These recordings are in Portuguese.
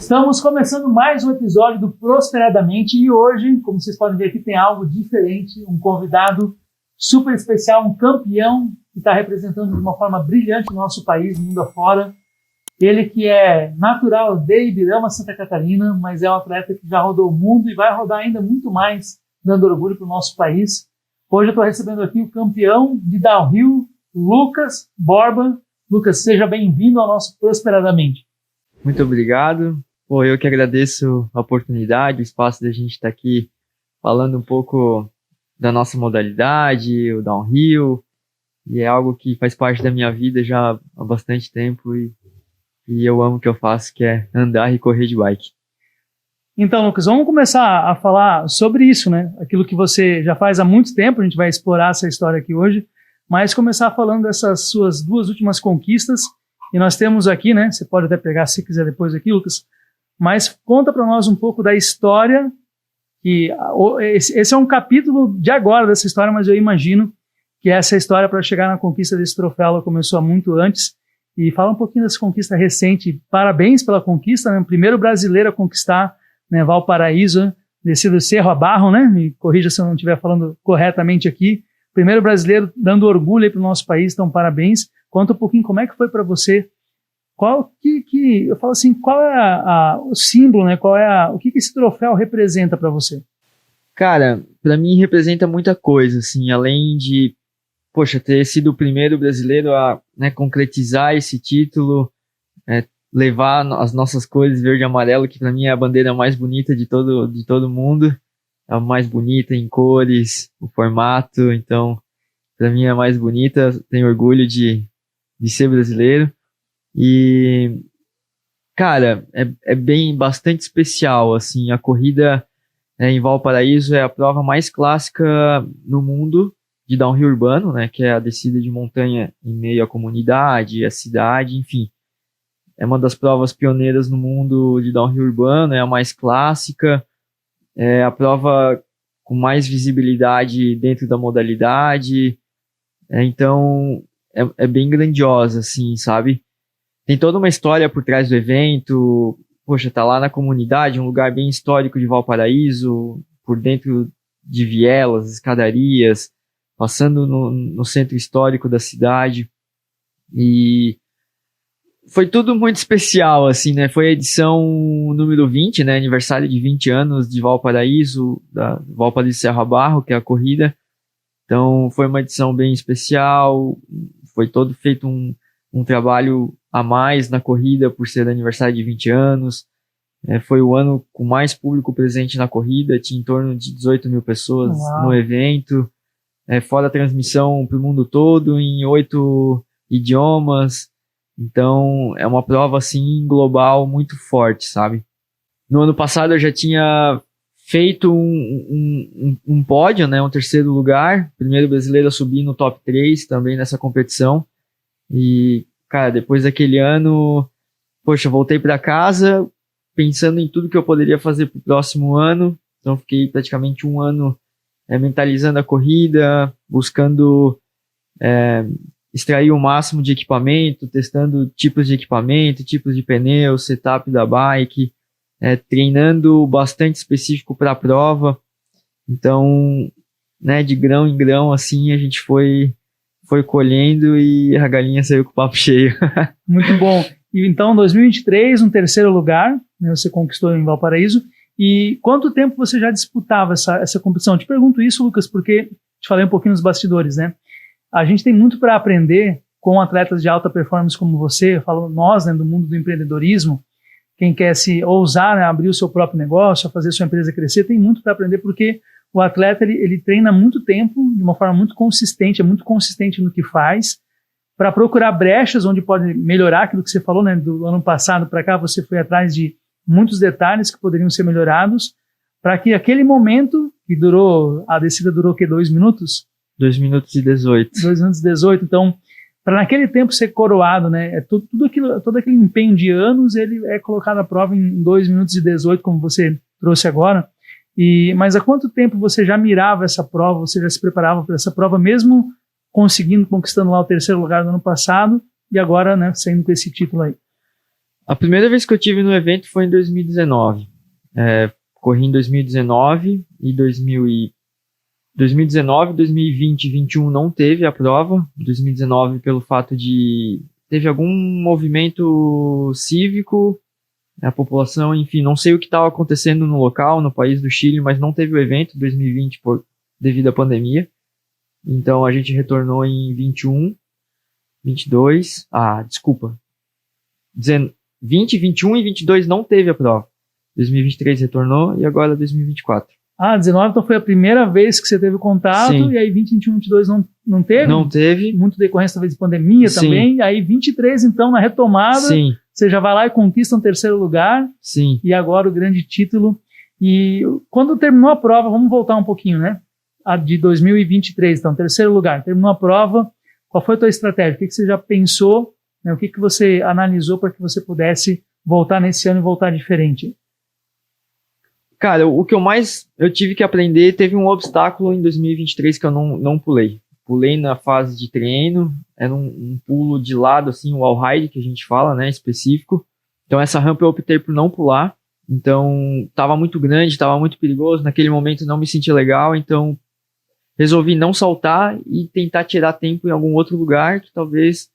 Estamos começando mais um episódio do Prosperadamente e hoje, como vocês podem ver aqui, tem algo diferente, um convidado super especial, um campeão que está representando de uma forma brilhante o nosso país, mundo afora. Ele que é natural de Ibirama, Santa Catarina, mas é um atleta que já rodou o mundo e vai rodar ainda muito mais, dando orgulho para o nosso país. Hoje eu estou recebendo aqui o campeão de downhill, Lucas Borba. Lucas, seja bem-vindo ao nosso Prosperadamente. Muito obrigado. Eu que agradeço a oportunidade, o espaço da gente estar aqui falando um pouco da nossa modalidade, o downhill, e é algo que faz parte da minha vida já há bastante tempo e eu amo o que eu faço, que é andar e correr de bike. Então, Lucas, vamos começar a falar sobre isso, né? Aquilo que você já faz há muito tempo, a gente vai explorar essa história aqui hoje, mas começar falando dessas suas duas últimas conquistas. E nós temos aqui, né? Você pode até pegar se quiser depois aqui, Lucas, mas conta para nós um pouco da história, que esse é um capítulo de agora dessa história, mas eu imagino que essa história para chegar na conquista desse troféu ela começou há muito antes. E fala um pouquinho dessa conquista recente. Parabéns pela conquista, né? O primeiro brasileiro a conquistar, né, Valparaíso, descido Cerro a Barro, né? Me corrija se eu não estiver falando corretamente aqui. Primeiro brasileiro dando orgulho aí para o nosso país, então parabéns. Conta um pouquinho como é que foi para você. Eu falo assim, qual é o símbolo, né? O que esse troféu representa para você? Cara, para mim representa muita coisa, assim, além de, ter sido o primeiro brasileiro a, né, concretizar esse título, levar as nossas cores verde e amarelo, que para mim é a bandeira mais bonita de todo mundo, é a mais bonita em cores, o formato, então, para mim é a mais bonita, tenho orgulho de ser brasileiro. E, cara, é bastante especial, assim, a corrida em Valparaíso é a prova mais clássica no mundo de downhill urbano, né, que é a descida de montanha em meio à comunidade, à cidade, enfim. É uma das provas pioneiras no mundo de downhill urbano, é a mais clássica, é a prova com mais visibilidade dentro da modalidade, então é bem grandiosa, assim, sabe? Tem toda uma história por trás do evento, tá lá na comunidade, um lugar bem histórico de Valparaíso, por dentro de vielas, escadarias, passando no centro histórico da cidade, e foi tudo muito especial, assim, né? Foi a edição número 20, né? Aniversário de 20 anos de Valparaíso, da Valparaíso Cerro a Barro, que é a corrida. Então, foi uma edição bem especial, foi todo feito um trabalho a mais na corrida por ser aniversário de 20 anos. Foi o ano com mais público presente na corrida, tinha em torno de 18 mil pessoas no evento, fora a transmissão para o mundo todo, em 8 idiomas. Então, é uma prova, assim, global muito forte, sabe? No ano passado eu já tinha feito um pódio, né, um terceiro lugar, primeiro brasileiro a subir no top 3 também nessa competição. E, cara, depois daquele ano, voltei para casa pensando em tudo que eu poderia fazer pro próximo ano. Então, fiquei praticamente um ano mentalizando a corrida, buscando extrair o máximo de equipamento, testando tipos de equipamento, tipos de pneu, setup da bike, treinando bastante específico para a prova. Então, né, de grão em grão, assim, a gente foi colhendo e a galinha saiu com o papo cheio. Muito bom. E então, 2023, um terceiro lugar, né, você conquistou em Valparaíso. E quanto tempo você já disputava essa competição? Eu te pergunto isso, Lucas, porque te falei um pouquinho nos bastidores, né? A gente tem muito para aprender com atletas de alta performance como você, eu falo nós, né, do mundo do empreendedorismo, quem quer se ousar, né, abrir o seu próprio negócio, fazer sua empresa crescer, tem muito para aprender, porque o atleta ele treina muito tempo, de uma forma muito consistente, é muito consistente no que faz, para procurar brechas onde pode melhorar aquilo que você falou, né, do ano passado para cá, você foi atrás de muitos detalhes que poderiam ser melhorados, para que aquele momento, que a descida durou o quê, 2 minutos? 2 minutos e 18. 2 minutos e 18, então, para naquele tempo ser coroado, né, todo aquele empenho de anos, ele é colocado à prova em 2 minutos e 18, como você trouxe agora. Mas há quanto tempo você já mirava essa prova, você já se preparava para essa prova, mesmo conquistando lá o terceiro lugar no ano passado, e agora, né, saindo com esse título aí? A primeira vez que eu tive no evento foi em 2019. Corri em 2019 e 2019, 2020 e 2021 não teve a prova. 2019 pelo fato de... Teve algum movimento cívico, a população, enfim, não sei o que estava acontecendo no local, no país do Chile, mas não teve o evento 2020 devido à pandemia. Então a gente retornou em 21, 22, desculpa. 20, 21 e 22 não teve a prova. 2023 retornou e agora 2024. 19, então foi a primeira vez que você teve contato. Sim. E aí 20, 21, 22 não teve? Não teve. Muito decorrência talvez de pandemia. Sim. Também. Aí 23 então na retomada. Sim. Você já vai lá e conquista um terceiro lugar. Sim. E agora o grande título. E quando terminou a prova, vamos voltar um pouquinho, né? A de 2023, então, terceiro lugar. Terminou a prova, qual foi a tua estratégia? O que você já pensou? Né? O que você analisou para que você pudesse voltar nesse ano e voltar diferente? Cara, o que eu tive que aprender, teve um obstáculo em 2023 que eu não pulei. Pulei na fase de treino, era um pulo de lado, assim, o wall ride que a gente fala, né, específico. Então essa rampa eu optei por não pular. Então tava muito grande, tava muito perigoso, naquele momento não me senti legal, então resolvi não saltar e tentar tirar tempo em algum outro lugar que talvez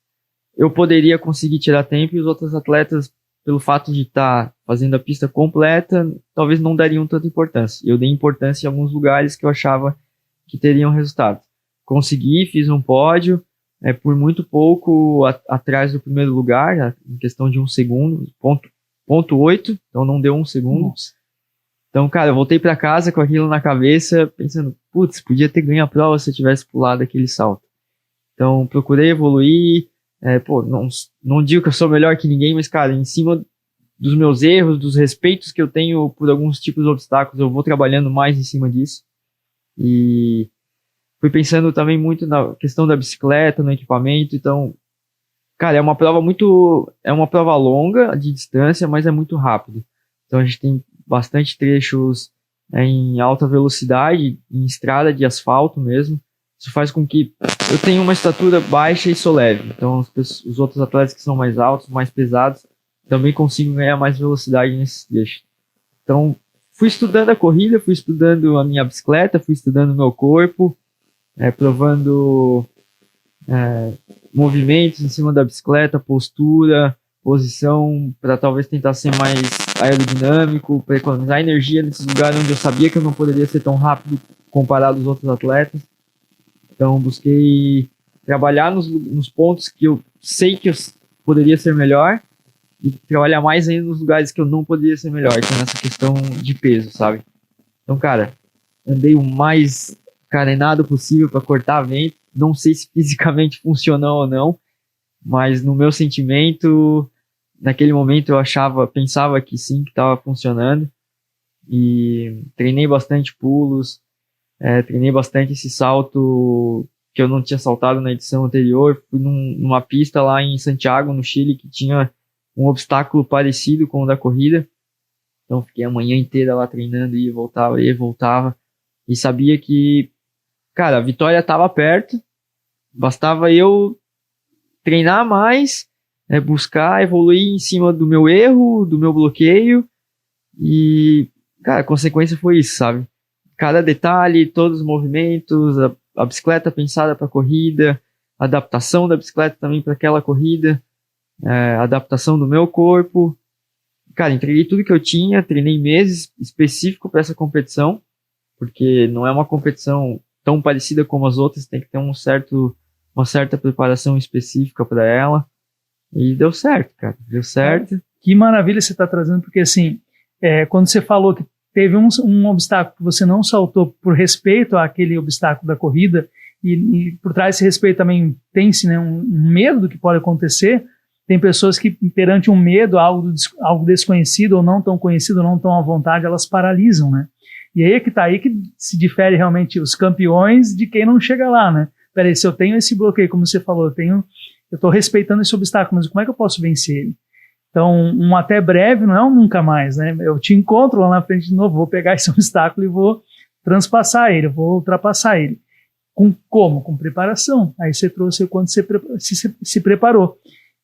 eu poderia conseguir tirar tempo e os outros atletas, pelo fato de estar fazendo a pista completa, talvez não dariam tanta importância. Eu dei importância em alguns lugares que eu achava que teriam resultado. Consegui, fiz um pódio, por muito pouco atrás do primeiro lugar, em questão de 1 segundo, ponto 8, então não deu 1 segundo. Nossa. Então, cara, eu voltei para casa com aquilo na cabeça, pensando, putz, podia ter ganho a prova se eu tivesse pulado aquele salto. Então, procurei evoluir, não digo que eu sou melhor que ninguém, mas, cara, em cima dos meus erros, dos respeitos que eu tenho por alguns tipos de obstáculos, eu vou trabalhando mais em cima disso. E fui pensando também muito na questão da bicicleta, no equipamento, então, cara, é uma prova longa de distância, mas é muito rápido. Então a gente tem bastante trechos em alta velocidade, em estrada de asfalto mesmo. Isso faz com que eu tenha uma estatura baixa e sou leve. Então os outros atletas que são mais altos, mais pesados, também consigam ganhar mais velocidade nesses trechos. Então fui estudando a corrida, fui estudando a minha bicicleta, fui estudando o meu corpo, provando movimentos em cima da bicicleta, postura, posição, para talvez tentar ser mais aerodinâmico, para economizar energia nesses lugares onde eu sabia que eu não poderia ser tão rápido comparado aos outros atletas. Então busquei trabalhar nos pontos que eu sei que eu poderia ser melhor e trabalhar mais ainda nos lugares que eu não poderia ser melhor, que é nessa questão de peso, sabe? Então, cara, andei o mais carenado possível para cortar vento. Não sei se fisicamente funcionou ou não, mas no meu sentimento, naquele momento eu pensava que sim, que estava funcionando. E treinei bastante pulos, treinei bastante esse salto que eu não tinha saltado na edição anterior. Fui numa pista lá em Santiago, no Chile, que tinha um obstáculo parecido com o da corrida. Então fiquei a manhã inteira lá treinando, ia e voltava. E sabia que, cara, a vitória estava perto. Bastava eu treinar mais, buscar evoluir em cima do meu erro, do meu bloqueio. E, cara, a consequência foi isso, sabe? Cada detalhe, todos os movimentos, a bicicleta pensada para a corrida, a adaptação da bicicleta também para aquela corrida, a adaptação do meu corpo. Cara, entreguei tudo que eu tinha, treinei meses específico para essa competição, porque não é uma competição tão parecida como as outras, tem que ter uma certa preparação específica para ela. E deu certo, cara. Deu certo. Que maravilha você está trazendo, porque assim, quando você falou que teve um obstáculo que você não saltou por respeito àquele obstáculo da corrida, e por trás desse respeito também tem-se, né, um medo do que pode acontecer. Tem pessoas que, perante um medo, algo desconhecido ou não tão conhecido, não tão à vontade, elas paralisam, né? E aí que tá aí que se difere realmente os campeões de quem não chega lá, né? Peraí, se eu tenho esse bloqueio, como você falou, eu estou respeitando esse obstáculo, mas como é que eu posso vencer ele? Então, um até breve não é um nunca mais, né? Eu te encontro lá na frente de novo, vou pegar esse obstáculo e vou transpassar ele, vou ultrapassar ele. Como? Com preparação. Aí você trouxe quando você se preparou.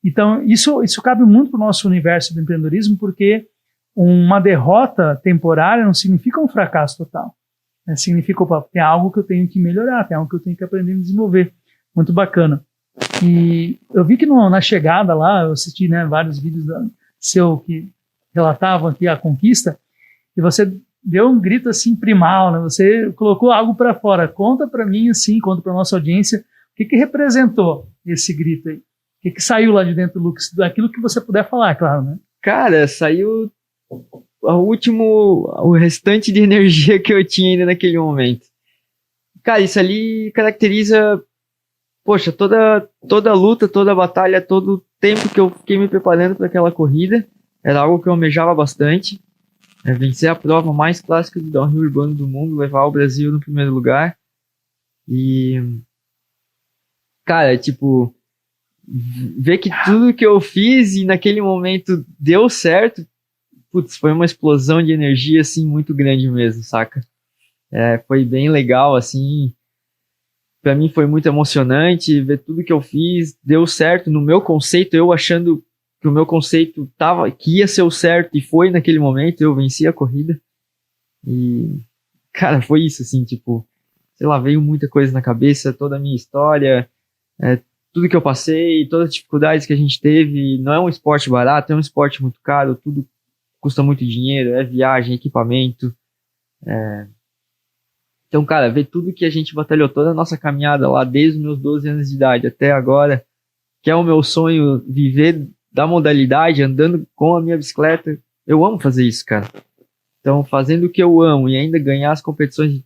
Então, isso cabe muito para o nosso universo do empreendedorismo, porque uma derrota temporária não significa um fracasso total. Né? Significa, opa, tem algo que eu tenho que melhorar, tem algo que eu tenho que aprender a desenvolver. Muito bacana. E eu vi que na chegada lá, eu assisti, né, vários vídeos seu que relatavam aqui a conquista, e você deu um grito assim primal, né? Você colocou algo para fora. Conta para mim, assim, conta para nossa audiência, o que representou esse grito aí? O que saiu lá de dentro, Lucas? Daquilo que você puder falar, claro, né? Cara, saiu o restante de energia que eu tinha ainda naquele momento. Cara, isso ali caracteriza, poxa, toda a luta, toda a batalha, todo o tempo que eu fiquei me preparando para aquela corrida. Era algo que eu almejava bastante. Vencer a prova mais clássica de downhill urbano do mundo, levar o Brasil no primeiro lugar. E, cara, tipo, ver que tudo que eu fiz e naquele momento deu certo, putz, foi uma explosão de energia, assim, muito grande mesmo, saca? Foi bem legal, assim. Pra mim foi muito emocionante ver tudo que eu fiz, deu certo no meu conceito, eu achando que o meu conceito que ia ser o certo, e foi naquele momento, eu venci a corrida. E, cara, foi isso, assim, tipo, sei lá, veio muita coisa na cabeça, toda a minha história, tudo que eu passei, todas as dificuldades que a gente teve. Não é um esporte barato, é um esporte muito caro, tudo custa muito dinheiro, viagem, equipamento. Então, cara, ver tudo que a gente batalhou, toda a nossa caminhada lá, desde os meus 12 anos de idade até agora, que é o meu sonho, viver da modalidade, andando com a minha bicicleta. Eu amo fazer isso, cara. Então, fazendo o que eu amo e ainda ganhar as competições de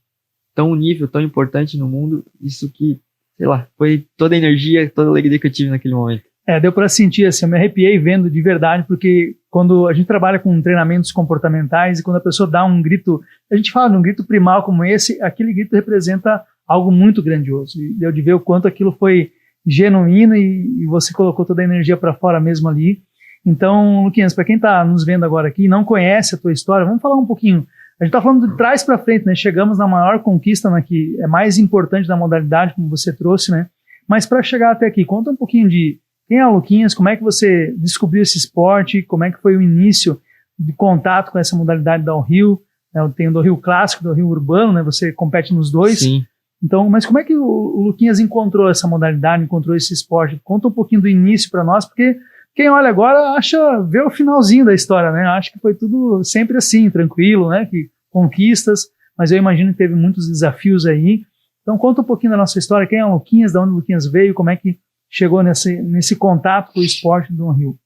tão nível, tão importante no mundo, isso que, sei lá, foi toda a energia, toda a alegria que eu tive naquele momento. Deu para sentir, assim, eu me arrepiei vendo de verdade, porque quando a gente trabalha com treinamentos comportamentais e quando a pessoa dá um grito, a gente fala de um grito primal como esse, aquele grito representa algo muito grandioso. E deu de ver o quanto aquilo foi genuíno e você colocou toda a energia para fora mesmo ali. Então, Luquinhas, para quem está nos vendo agora aqui e não conhece a tua história, vamos falar um pouquinho. A gente está falando de trás para frente, né? Chegamos na maior conquista, né, que é mais importante da modalidade, como você trouxe, né? Mas para chegar até aqui, conta um pouquinho de quem é o Luquinhas, como é que você descobriu esse esporte, como é que foi o início de contato com essa modalidade downhill, né? Tem o downhill clássico, o downhill urbano, né? Você compete nos dois. Sim. Então, mas como é que o Luquinhas encontrou essa modalidade, encontrou esse esporte? Conta um pouquinho do início para nós, porque quem olha agora vê o finalzinho da história, né? Acha que foi tudo sempre assim, tranquilo, né? Que conquistas, mas eu imagino que teve muitos desafios aí. Então, conta um pouquinho da nossa história, quem é o Luquinhas, de onde o Luquinhas veio, como é que chegou nesse contato com o esporte do downhill.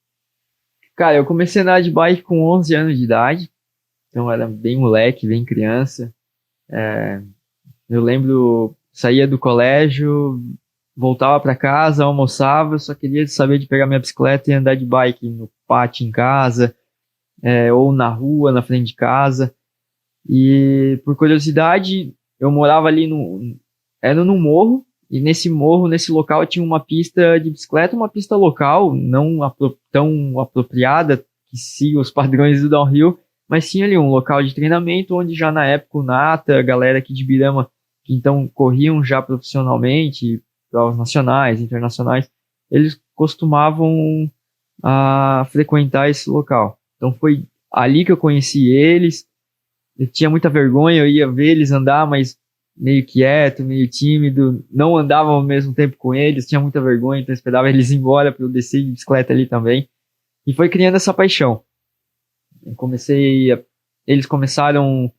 Cara, eu comecei a andar de bike com 11 anos de idade, então era bem moleque, bem criança. Eu lembro, saía do colégio, voltava para casa, almoçava, só queria saber de pegar minha bicicleta e andar de bike no pátio em casa, ou na rua, na frente de casa. E por curiosidade, eu morava ali era num morro, e nesse morro, nesse local, tinha uma pista de bicicleta, uma pista local, não tão apropriada, que siga os padrões do downhill, mas tinha ali um local de treinamento, onde já na época o Nata, a galera aqui de Birama, que então corriam já profissionalmente, provas nacionais, internacionais, eles costumavam frequentar esse local. Então foi ali que eu conheci eles. Eu tinha muita vergonha, eu ia ver eles andar, mas meio quieto, meio tímido, não andava ao mesmo tempo com eles, tinha muita vergonha, então eu esperava eles ir embora para eu descer de bicicleta ali também. E foi criando essa paixão. Eles começaram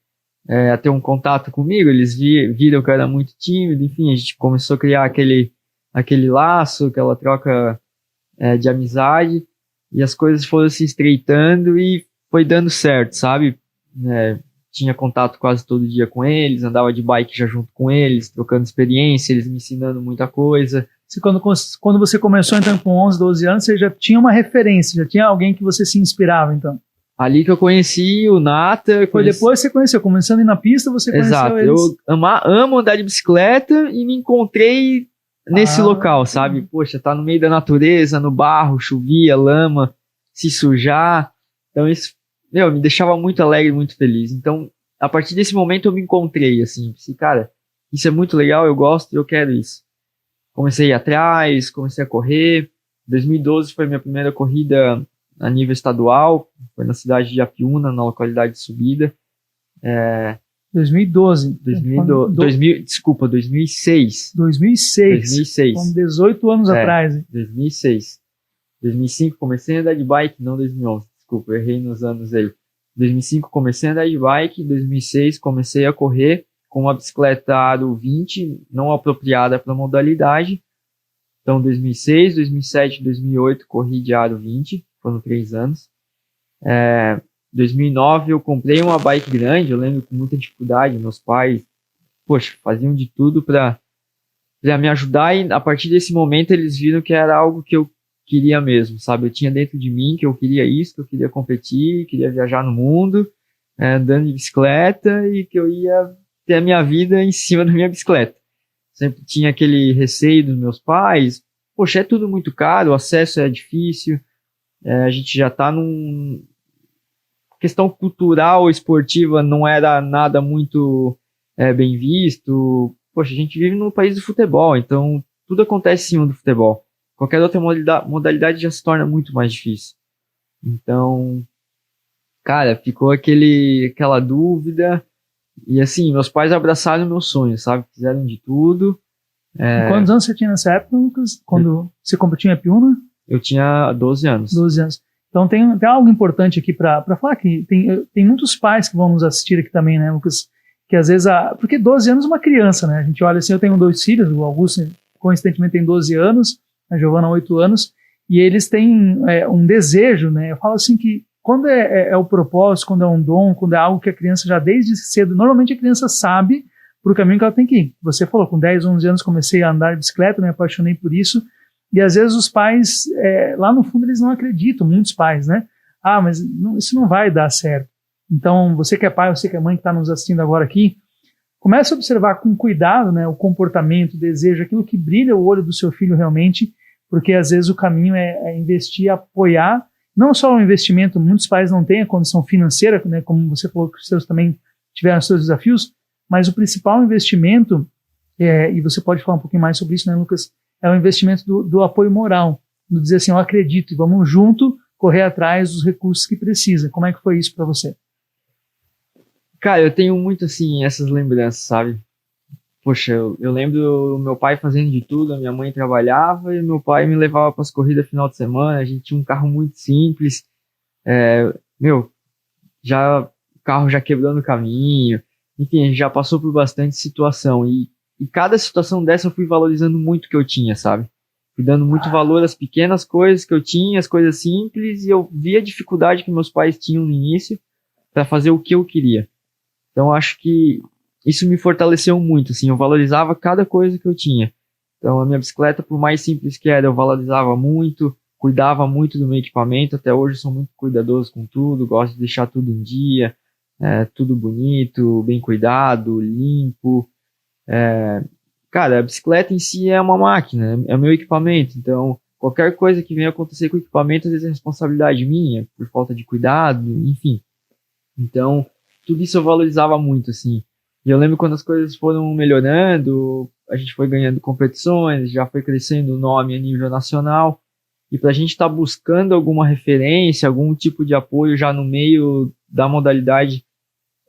a ter um contato comigo, eles viram que eu era muito tímido, enfim, a gente começou a criar aquele laço, aquela troca de amizade, e as coisas foram se estreitando e foi dando certo, sabe? Tinha contato quase todo dia com eles, andava de bike já junto com eles, trocando experiência, eles me ensinando muita coisa. Quando você começou, então, com 11, 12 anos, você já tinha uma referência, já tinha alguém que você se inspirava, então? Ali que eu conheci o Nata. Foi depois que você conheceu, começando a ir na pista, você conheceu eles. Exato, eu amo andar de bicicleta e me encontrei nesse local, sabe? Poxa, tá no meio da natureza, no barro, chovia, lama, se sujar. Então isso, me deixava muito alegre, muito feliz. Então, a partir desse momento eu me encontrei, assim, pensei, cara, isso é muito legal, eu gosto e eu quero isso. Comecei a ir atrás, comecei a correr, 2012 foi minha primeira corrida a nível estadual, foi na cidade de Apiúna, na localidade de Subida. 2012. 2006. 2006. Com 18 anos atrás. 2006. 2005 comecei a andar de bike, não 2011. Desculpa, eu errei nos anos aí. 2005 comecei a andar de bike, 2006 comecei a correr com uma bicicleta aro 20, não apropriada para a modalidade. Então 2006, 2007, 2008 corri de aro 20, foram 3 anos. 2009 eu comprei uma bike grande, eu lembro com muita dificuldade, meus pais, faziam de tudo para me ajudar, e a partir desse momento eles viram que era algo que eu queria mesmo, sabe? Eu tinha dentro de mim que eu queria isso, que eu queria competir, queria viajar no mundo, andando de bicicleta, e que eu ia ter a minha vida em cima da minha bicicleta. Sempre tinha aquele receio dos meus pais, é tudo muito caro, o acesso é difícil, a gente já tá questão cultural, esportiva, não era nada muito bem visto. A gente vive no país do futebol, então tudo acontece em cima do futebol. Qualquer outra modalidade já se torna muito mais difícil. Então, cara, ficou aquela dúvida. E assim, meus pais abraçaram meu sonho, sabe? Fizeram de tudo. Quantos anos você tinha nessa época, Lucas? Quando você competiu em Apiúna? Eu tinha 12 anos. 12 anos. Então tem algo importante aqui para falar, que tem muitos pais que vão nos assistir aqui também, né, Lucas? Que às vezes, porque 12 anos é uma criança, né? A gente olha assim, eu tenho 2 filhos, o Augusto coincidentemente tem 12 anos, a Giovana 8 anos, e eles têm um desejo, né? Eu falo assim que quando é o propósito, quando é um dom, quando é algo que a criança já desde cedo, normalmente a criança sabe pro caminho que ela tem que ir. Você falou, com 10, 11 anos comecei a andar de bicicleta, me apaixonei por isso, e às vezes os pais, lá no fundo eles não acreditam, muitos pais, né? Mas isso não vai dar certo. Então, você que é pai, você que é mãe que está nos assistindo agora aqui, comece a observar com cuidado, né, o comportamento, o desejo, aquilo que brilha o olho do seu filho realmente, porque às vezes o caminho é investir, apoiar, não só o investimento, muitos pais não têm a condição financeira, né, como você falou que os seus também tiveram os seus desafios, mas o principal investimento, e você pode falar um pouquinho mais sobre isso, né, Lucas, é o investimento do apoio moral, do dizer assim, eu acredito, e vamos junto correr atrás dos recursos que precisa. Como é que foi isso para você? Cara, eu tenho muito, assim, essas lembranças, sabe? Eu lembro meu pai fazendo de tudo, a minha mãe trabalhava e meu pai me levava para as corridas final de semana, a gente tinha um carro muito simples, o carro já quebrou no caminho, enfim, a gente já passou por bastante situação, e cada situação dessa eu fui valorizando muito o que eu tinha, sabe? Fui dando muito valor às pequenas coisas que eu tinha, as coisas simples, e eu vi a dificuldade que meus pais tinham no início para fazer o que eu queria. Então, acho que isso me fortaleceu muito, assim, eu valorizava cada coisa que eu tinha. Então, a minha bicicleta, por mais simples que era, eu valorizava muito, cuidava muito do meu equipamento, até hoje eu sou muito cuidadoso com tudo, gosto de deixar tudo em dia, tudo bonito, bem cuidado, limpo. Cara, a bicicleta em si é uma máquina, é o meu equipamento, então qualquer coisa que venha acontecer com o equipamento, às vezes é responsabilidade minha, por falta de cuidado, enfim. Então, tudo isso eu valorizava muito, assim. E eu lembro quando as coisas foram melhorando, a gente foi ganhando competições, já foi crescendo o nome a nível nacional, e pra gente estar buscando alguma referência, algum tipo de apoio já no meio da modalidade,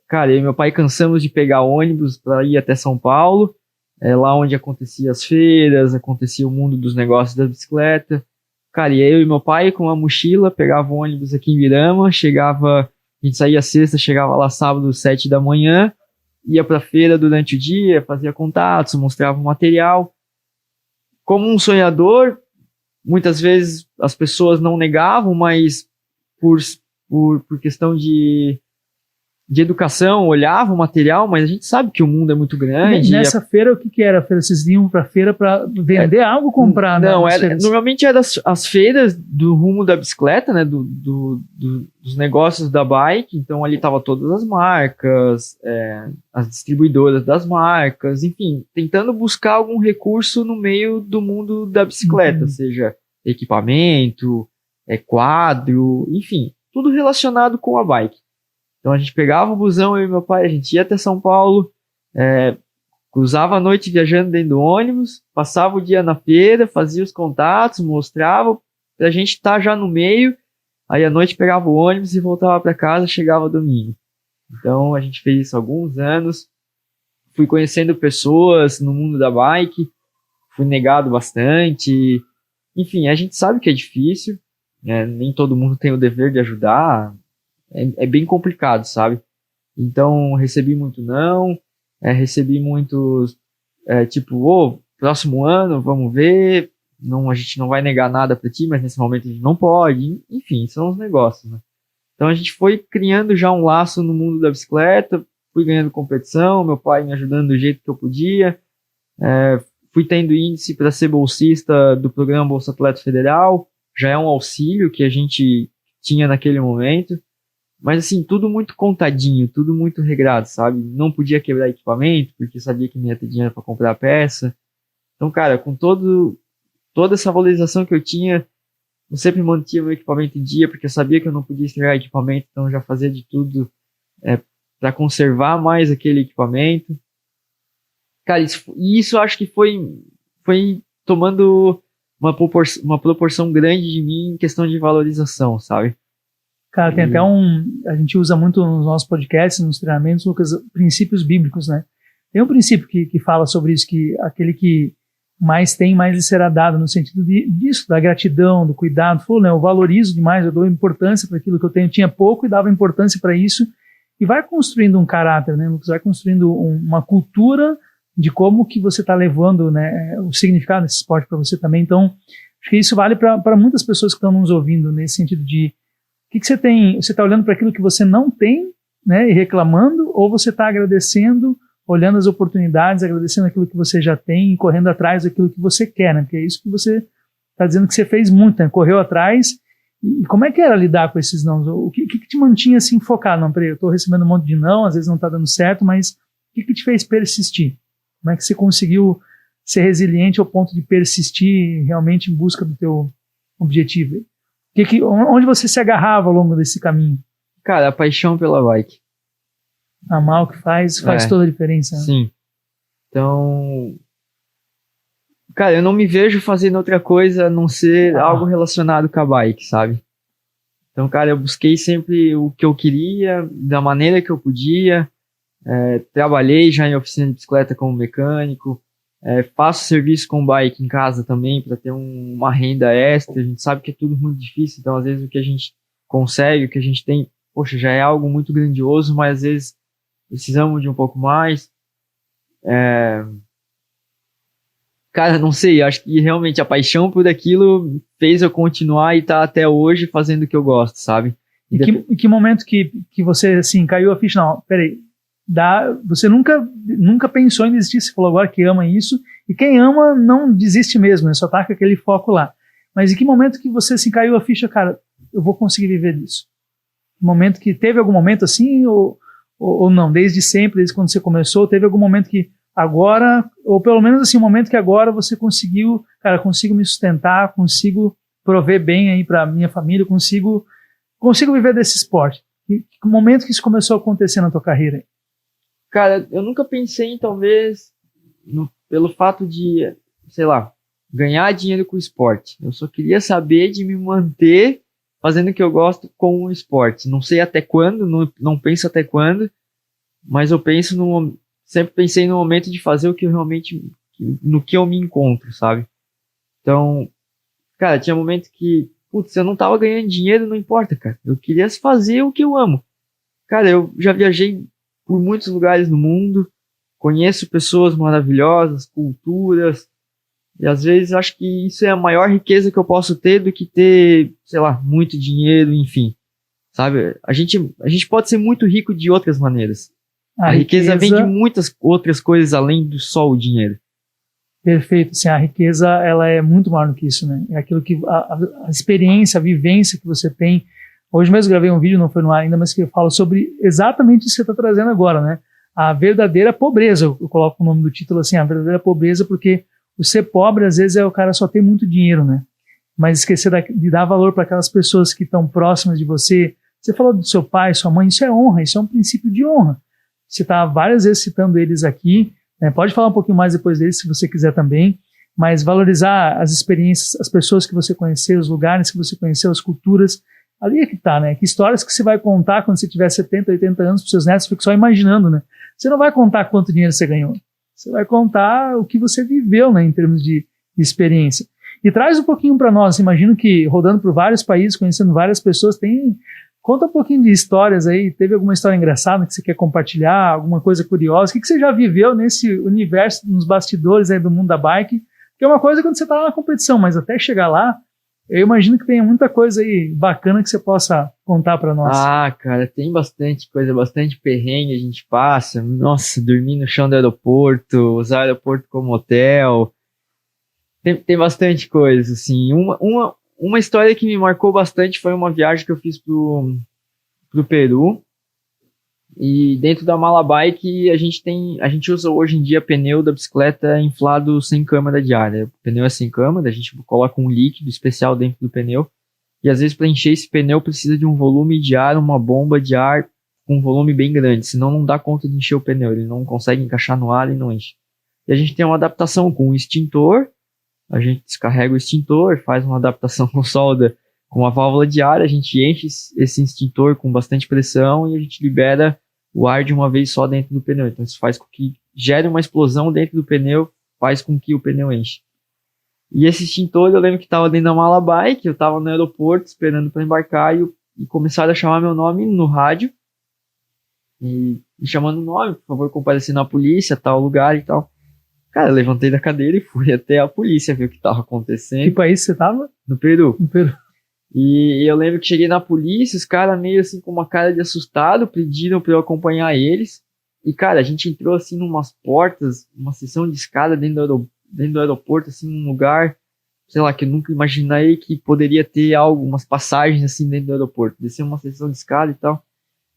cara, eu e meu pai cansamos de pegar ônibus para ir até São Paulo, lá onde acontecia as feiras, acontecia o mundo dos negócios da bicicleta. Cara, e eu e meu pai com a mochila, pegava o ônibus aqui em Virama, a gente saía sexta, chegava lá sábado, 7 da manhã, ia pra feira durante o dia, fazia contatos, mostrava o material. Como um sonhador, muitas vezes as pessoas não negavam, mas por questão de educação, olhava o material, mas a gente sabe que o mundo é muito grande. Nessa feira, o que era a feira? Vocês iam pra feira para vender algo, comprar? Não, normalmente era as feiras do rumo da bicicleta, né, dos negócios da bike, então ali tava todas as marcas, as distribuidoras das marcas, enfim, tentando buscar algum recurso no meio do mundo da bicicleta, seja equipamento, quadro, enfim, tudo relacionado com a bike. Então a gente pegava o busão, eu e meu pai, a gente ia até São Paulo, cruzava a noite viajando dentro do ônibus, passava o dia na feira, fazia os contatos, mostrava pra gente estar já no meio, aí à noite pegava o ônibus e voltava para casa, chegava domingo. Então a gente fez isso há alguns anos, fui conhecendo pessoas no mundo da bike, fui negado bastante, enfim, a gente sabe que é difícil, né? Nem todo mundo tem o dever de ajudar, é bem complicado, sabe? Então recebi muito não, recebi muitos, tipo, próximo ano, vamos ver, não, a gente não vai negar nada para ti, mas nesse momento a gente não pode, enfim, são os negócios, né? Então a gente foi criando já um laço no mundo da bicicleta, fui ganhando competição, meu pai me ajudando do jeito que eu podia, fui tendo índice para ser bolsista do programa Bolsa Atleta Federal, já é um auxílio que a gente tinha naquele momento, mas assim, tudo muito contadinho, tudo muito regrado, sabe? Não podia quebrar equipamento, porque sabia que não ia ter dinheiro para comprar a peça. Então, cara, com toda essa valorização que eu tinha, eu sempre mantive o equipamento em dia, porque eu sabia que eu não podia estragar equipamento, então eu já fazia de tudo para conservar mais aquele equipamento. Cara, isso eu acho que foi tomando uma proporção grande de mim em questão de valorização, sabe? Cara, tem até a gente usa muito nos nossos podcasts, nos treinamentos, Lucas, princípios bíblicos, né? Tem um princípio que fala sobre isso, que aquele que mais tem, mais lhe será dado, no sentido disso, da gratidão, do cuidado. Falou, né? Eu valorizo demais, eu dou importância para aquilo que eu tenho. Tinha pouco e dava importância para isso. E vai construindo um caráter, né, Lucas? Vai construindo uma cultura de como que você está levando, né, o significado desse esporte para você também. Então, acho que isso vale para muitas pessoas que estão nos ouvindo, nesse sentido de o que você tem, você está olhando para aquilo que você não tem, né, e reclamando, ou você está agradecendo, olhando as oportunidades, agradecendo aquilo que você já tem e correndo atrás daquilo que você quer, né, porque é isso que você está dizendo que você fez muito, né, correu atrás. E como é que era lidar com esses não? O que te mantinha assim focado? Não, peraí, eu estou recebendo um monte de não, às vezes não está dando certo, mas o que te fez persistir? Como é que você conseguiu ser resiliente ao ponto de persistir realmente em busca do teu objetivo? Onde você se agarrava ao longo desse caminho? Cara, a paixão pela bike. Amar o que faz toda a diferença. Né? Sim. Então, cara, eu não me vejo fazendo outra coisa a não ser algo relacionado com a bike, sabe? Então, cara, eu busquei sempre o que eu queria, da maneira que eu podia. Trabalhei já em oficina de bicicleta como mecânico. Faço serviço com bike em casa também para ter uma renda extra. A gente sabe que é tudo muito difícil, então às vezes o que a gente consegue, o que a gente tem, poxa, já é algo muito grandioso, mas às vezes precisamos de um pouco mais. Cara, não sei, acho que realmente a paixão por aquilo fez eu continuar e estar até hoje fazendo o que eu gosto, sabe? E que momento que você, assim, caiu a ficha? Não, peraí, você nunca pensou em desistir, você falou agora que ama isso, e quem ama não desiste mesmo, né? Só tá com aquele foco lá. Mas em que momento que você, assim, caiu a ficha, cara, eu vou conseguir viver disso? Momento que teve algum momento assim, ou não, desde sempre, desde quando você começou, teve algum momento que agora, ou pelo menos assim, um momento que agora você conseguiu, cara, consigo me sustentar, consigo prover bem aí pra minha família, consigo viver desse esporte. Que momento que isso começou a acontecer na tua carreira? Cara, eu nunca pensei em talvez, pelo fato de, sei lá, ganhar dinheiro com o esporte. Eu só queria saber de me manter fazendo o que eu gosto com o esporte. Não sei até quando, não penso até quando, mas eu penso sempre pensei no momento de fazer o que eu realmente, no que eu me encontro, sabe? Então, cara, tinha momentos que, putz, eu não tava ganhando dinheiro, não importa, cara. Eu queria fazer o que eu amo. Cara, eu já viajei por muitos lugares no mundo, conheço pessoas maravilhosas, culturas, e às vezes acho que isso é a maior riqueza que eu posso ter do que ter, sei lá, muito dinheiro, enfim. Sabe? A gente pode ser muito rico de outras maneiras. A riqueza vem de muitas outras coisas além do só o dinheiro. Perfeito. Assim, a riqueza, ela é muito maior do que isso, né? É aquilo que a experiência, a vivência que você tem. Hoje mesmo gravei um vídeo, não foi no ar ainda, mas que eu falo sobre exatamente isso que você está trazendo agora, né? A verdadeira pobreza. Eu coloco o nome do título assim, a verdadeira pobreza, porque o ser pobre, às vezes, o cara só tem muito dinheiro, né? Mas esquecer de dar valor para aquelas pessoas que estão próximas de você. Você falou do seu pai, sua mãe, isso é honra, isso é um princípio de honra. Você está várias vezes citando eles aqui, Pode falar um pouquinho mais depois dele, se você quiser também, mas valorizar as experiências, as pessoas que você conheceu, os lugares que você conheceu, as culturas, ali é que tá, né? Que histórias que você vai contar quando você tiver 70, 80 anos para seus netos, fica só imaginando, né? Você não vai contar quanto dinheiro você ganhou, você vai contar o que você viveu, né, em termos de experiência. E traz um pouquinho para nós, imagino que rodando por vários países, conhecendo várias pessoas, conta um pouquinho de histórias aí, teve alguma história engraçada que você quer compartilhar, alguma coisa curiosa, o que você já viveu nesse universo, nos bastidores aí do mundo da bike, que é uma coisa quando você está lá na competição, mas até chegar lá, eu imagino que tem muita coisa aí bacana que você possa contar para nós. Ah, cara, tem bastante coisa, bastante perrengue a gente passa. Nossa, dormir no chão do aeroporto, usar o aeroporto como hotel. Tem bastante coisa, assim. Uma história que me marcou bastante foi uma viagem que eu fiz pro Peru. E dentro da mala bike a gente usa hoje em dia pneu da bicicleta inflado sem câmara de ar, né? O pneu é sem câmara, a gente coloca um líquido especial dentro do pneu e às vezes para encher esse pneu precisa de um volume de ar, uma bomba de ar com um volume bem grande, senão não dá conta de encher o pneu, ele não consegue encaixar no ar e não enche. E a gente tem uma adaptação com um extintor, a gente descarrega o extintor, faz uma adaptação com solda com a válvula de ar, a gente enche esse extintor com bastante pressão e a gente libera o ar de uma vez só dentro do pneu. Então isso faz com que gere uma explosão dentro do pneu, faz com que o pneu enche. E esse extintor, eu lembro que estava dentro da mala bike, eu estava no aeroporto esperando para embarcar e começaram a chamar meu nome no rádio. E me chamando o nome, por favor, comparecer na polícia, tal lugar e tal. Cara, eu levantei da cadeira e fui até a polícia ver o que estava acontecendo. Que país você estava? No Peru. No Peru. E eu lembro que cheguei na polícia, os caras meio assim com uma cara de assustado, pediram pra eu acompanhar eles. E cara, a gente entrou assim numas portas, uma seção de escada dentro do aeroporto, assim, num lugar, sei lá, que eu nunca imaginei que poderia ter algumas passagens assim dentro do aeroporto. Desceu uma seção de escada e tal.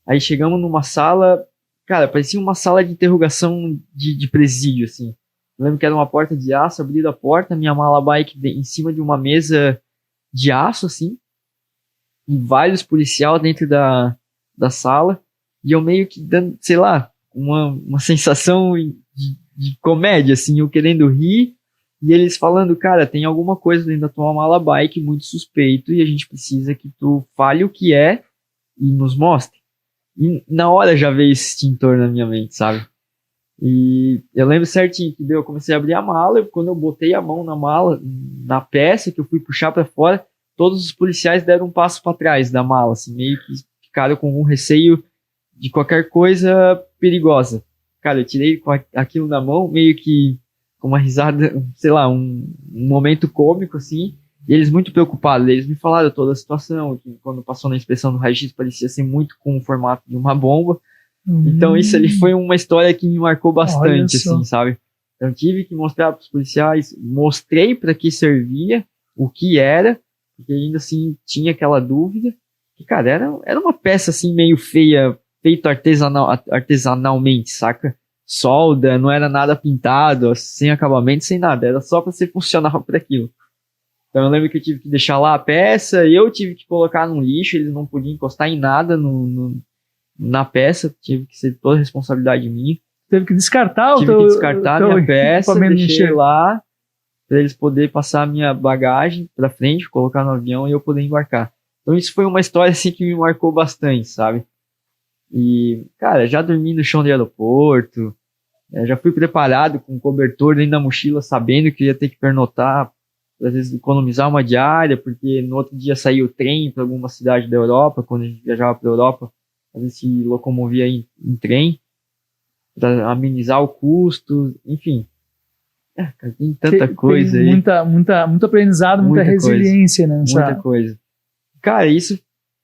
Aí chegamos numa sala, cara, parecia uma sala de interrogação de presídio, assim. Eu lembro que era uma porta de aço, abriram a porta, minha mala bike em cima de uma mesa de aço, assim, e vários policiais dentro da sala, e eu meio que dando, sei lá, uma sensação de comédia, assim, eu querendo rir, e eles falando, cara, tem alguma coisa dentro da tua mala bike muito suspeito, e a gente precisa que tu fale o que é, e nos mostre. E na hora já veio esse extintor na minha mente, sabe? E eu lembro certinho que eu comecei a abrir a mala, e quando eu botei a mão na mala, na peça que eu fui puxar para fora, todos os policiais deram um passo para trás da mala, assim, meio que ficaram com algum receio de qualquer coisa perigosa. Cara, eu tirei com aquilo na mão, meio que com uma risada, sei lá, um momento cômico, assim, e eles muito preocupados, eles me falaram toda a situação, que quando passou na inspeção do raio-x parecia ser muito com o formato de uma bomba. Então isso ali foi uma história que me marcou bastante, assim, sabe? Então tive que mostrar para os policiais, mostrei para que servia, o que era, porque ainda assim tinha aquela dúvida. E, cara, era uma peça assim meio feia, feito artesanalmente, saca? Solda, não era nada pintado, sem acabamento, sem nada, era só para ser funcional para aquilo. Então eu lembro que eu tive que deixar lá a peça, eu tive que colocar no lixo, eles não podiam encostar em nada na peça, tive que ser toda a responsabilidade minha. Teve que descartar Tive que descartar a minha peça, deixei lá, para eles poderem passar a minha bagagem para frente, colocar no avião e eu poder embarcar. Então isso foi uma história assim que me marcou bastante, sabe? E, cara, já dormi no chão do aeroporto, já fui preparado com um cobertor dentro da mochila, sabendo que ia ter que pernotar, às vezes economizar uma diária, porque no outro dia saía o trem para alguma cidade da Europa, quando a gente viajava para a Europa, às vezes se locomovia em trem, para amenizar o custo, enfim. Cara, tem tanta coisa aí. Muito aprendizado, muita resiliência, né? Muita coisa. Cara, isso,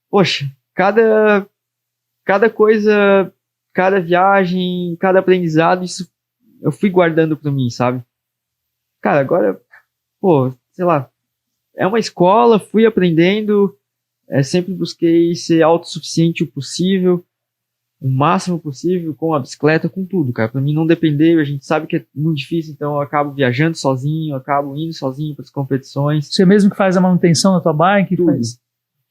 poxa, cada coisa, cada viagem, cada aprendizado, isso eu fui guardando pra mim, sabe? Cara, agora, pô, sei lá, é uma escola, fui aprendendo, sempre busquei ser autossuficiente o possível, o máximo possível com a bicicleta, com tudo, cara. Pra mim não depender, a gente sabe que é muito difícil, então eu acabo viajando sozinho, eu acabo indo sozinho para as competições. Você mesmo que faz a manutenção da tua bike? Tudo. Faz...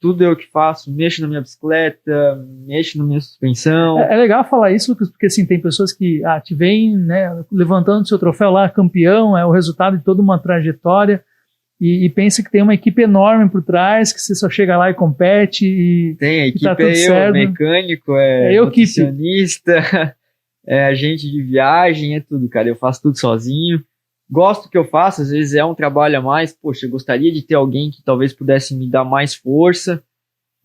tudo eu que faço, mexo na minha bicicleta, mexo na minha suspensão. É legal falar isso, Lucas, porque assim, tem pessoas que te veem, né, levantando seu troféu lá, campeão, é o resultado de toda uma trajetória, e pensa que tem uma equipe enorme por trás, que você só chega lá e compete, e tem, a equipe tá tudo é eu, certo. Mecânico, nutricionista, é agente de viagem, é tudo, cara, eu faço tudo sozinho. Gosto do que eu faço, às vezes é um trabalho a mais, poxa, eu gostaria de ter alguém que talvez pudesse me dar mais força,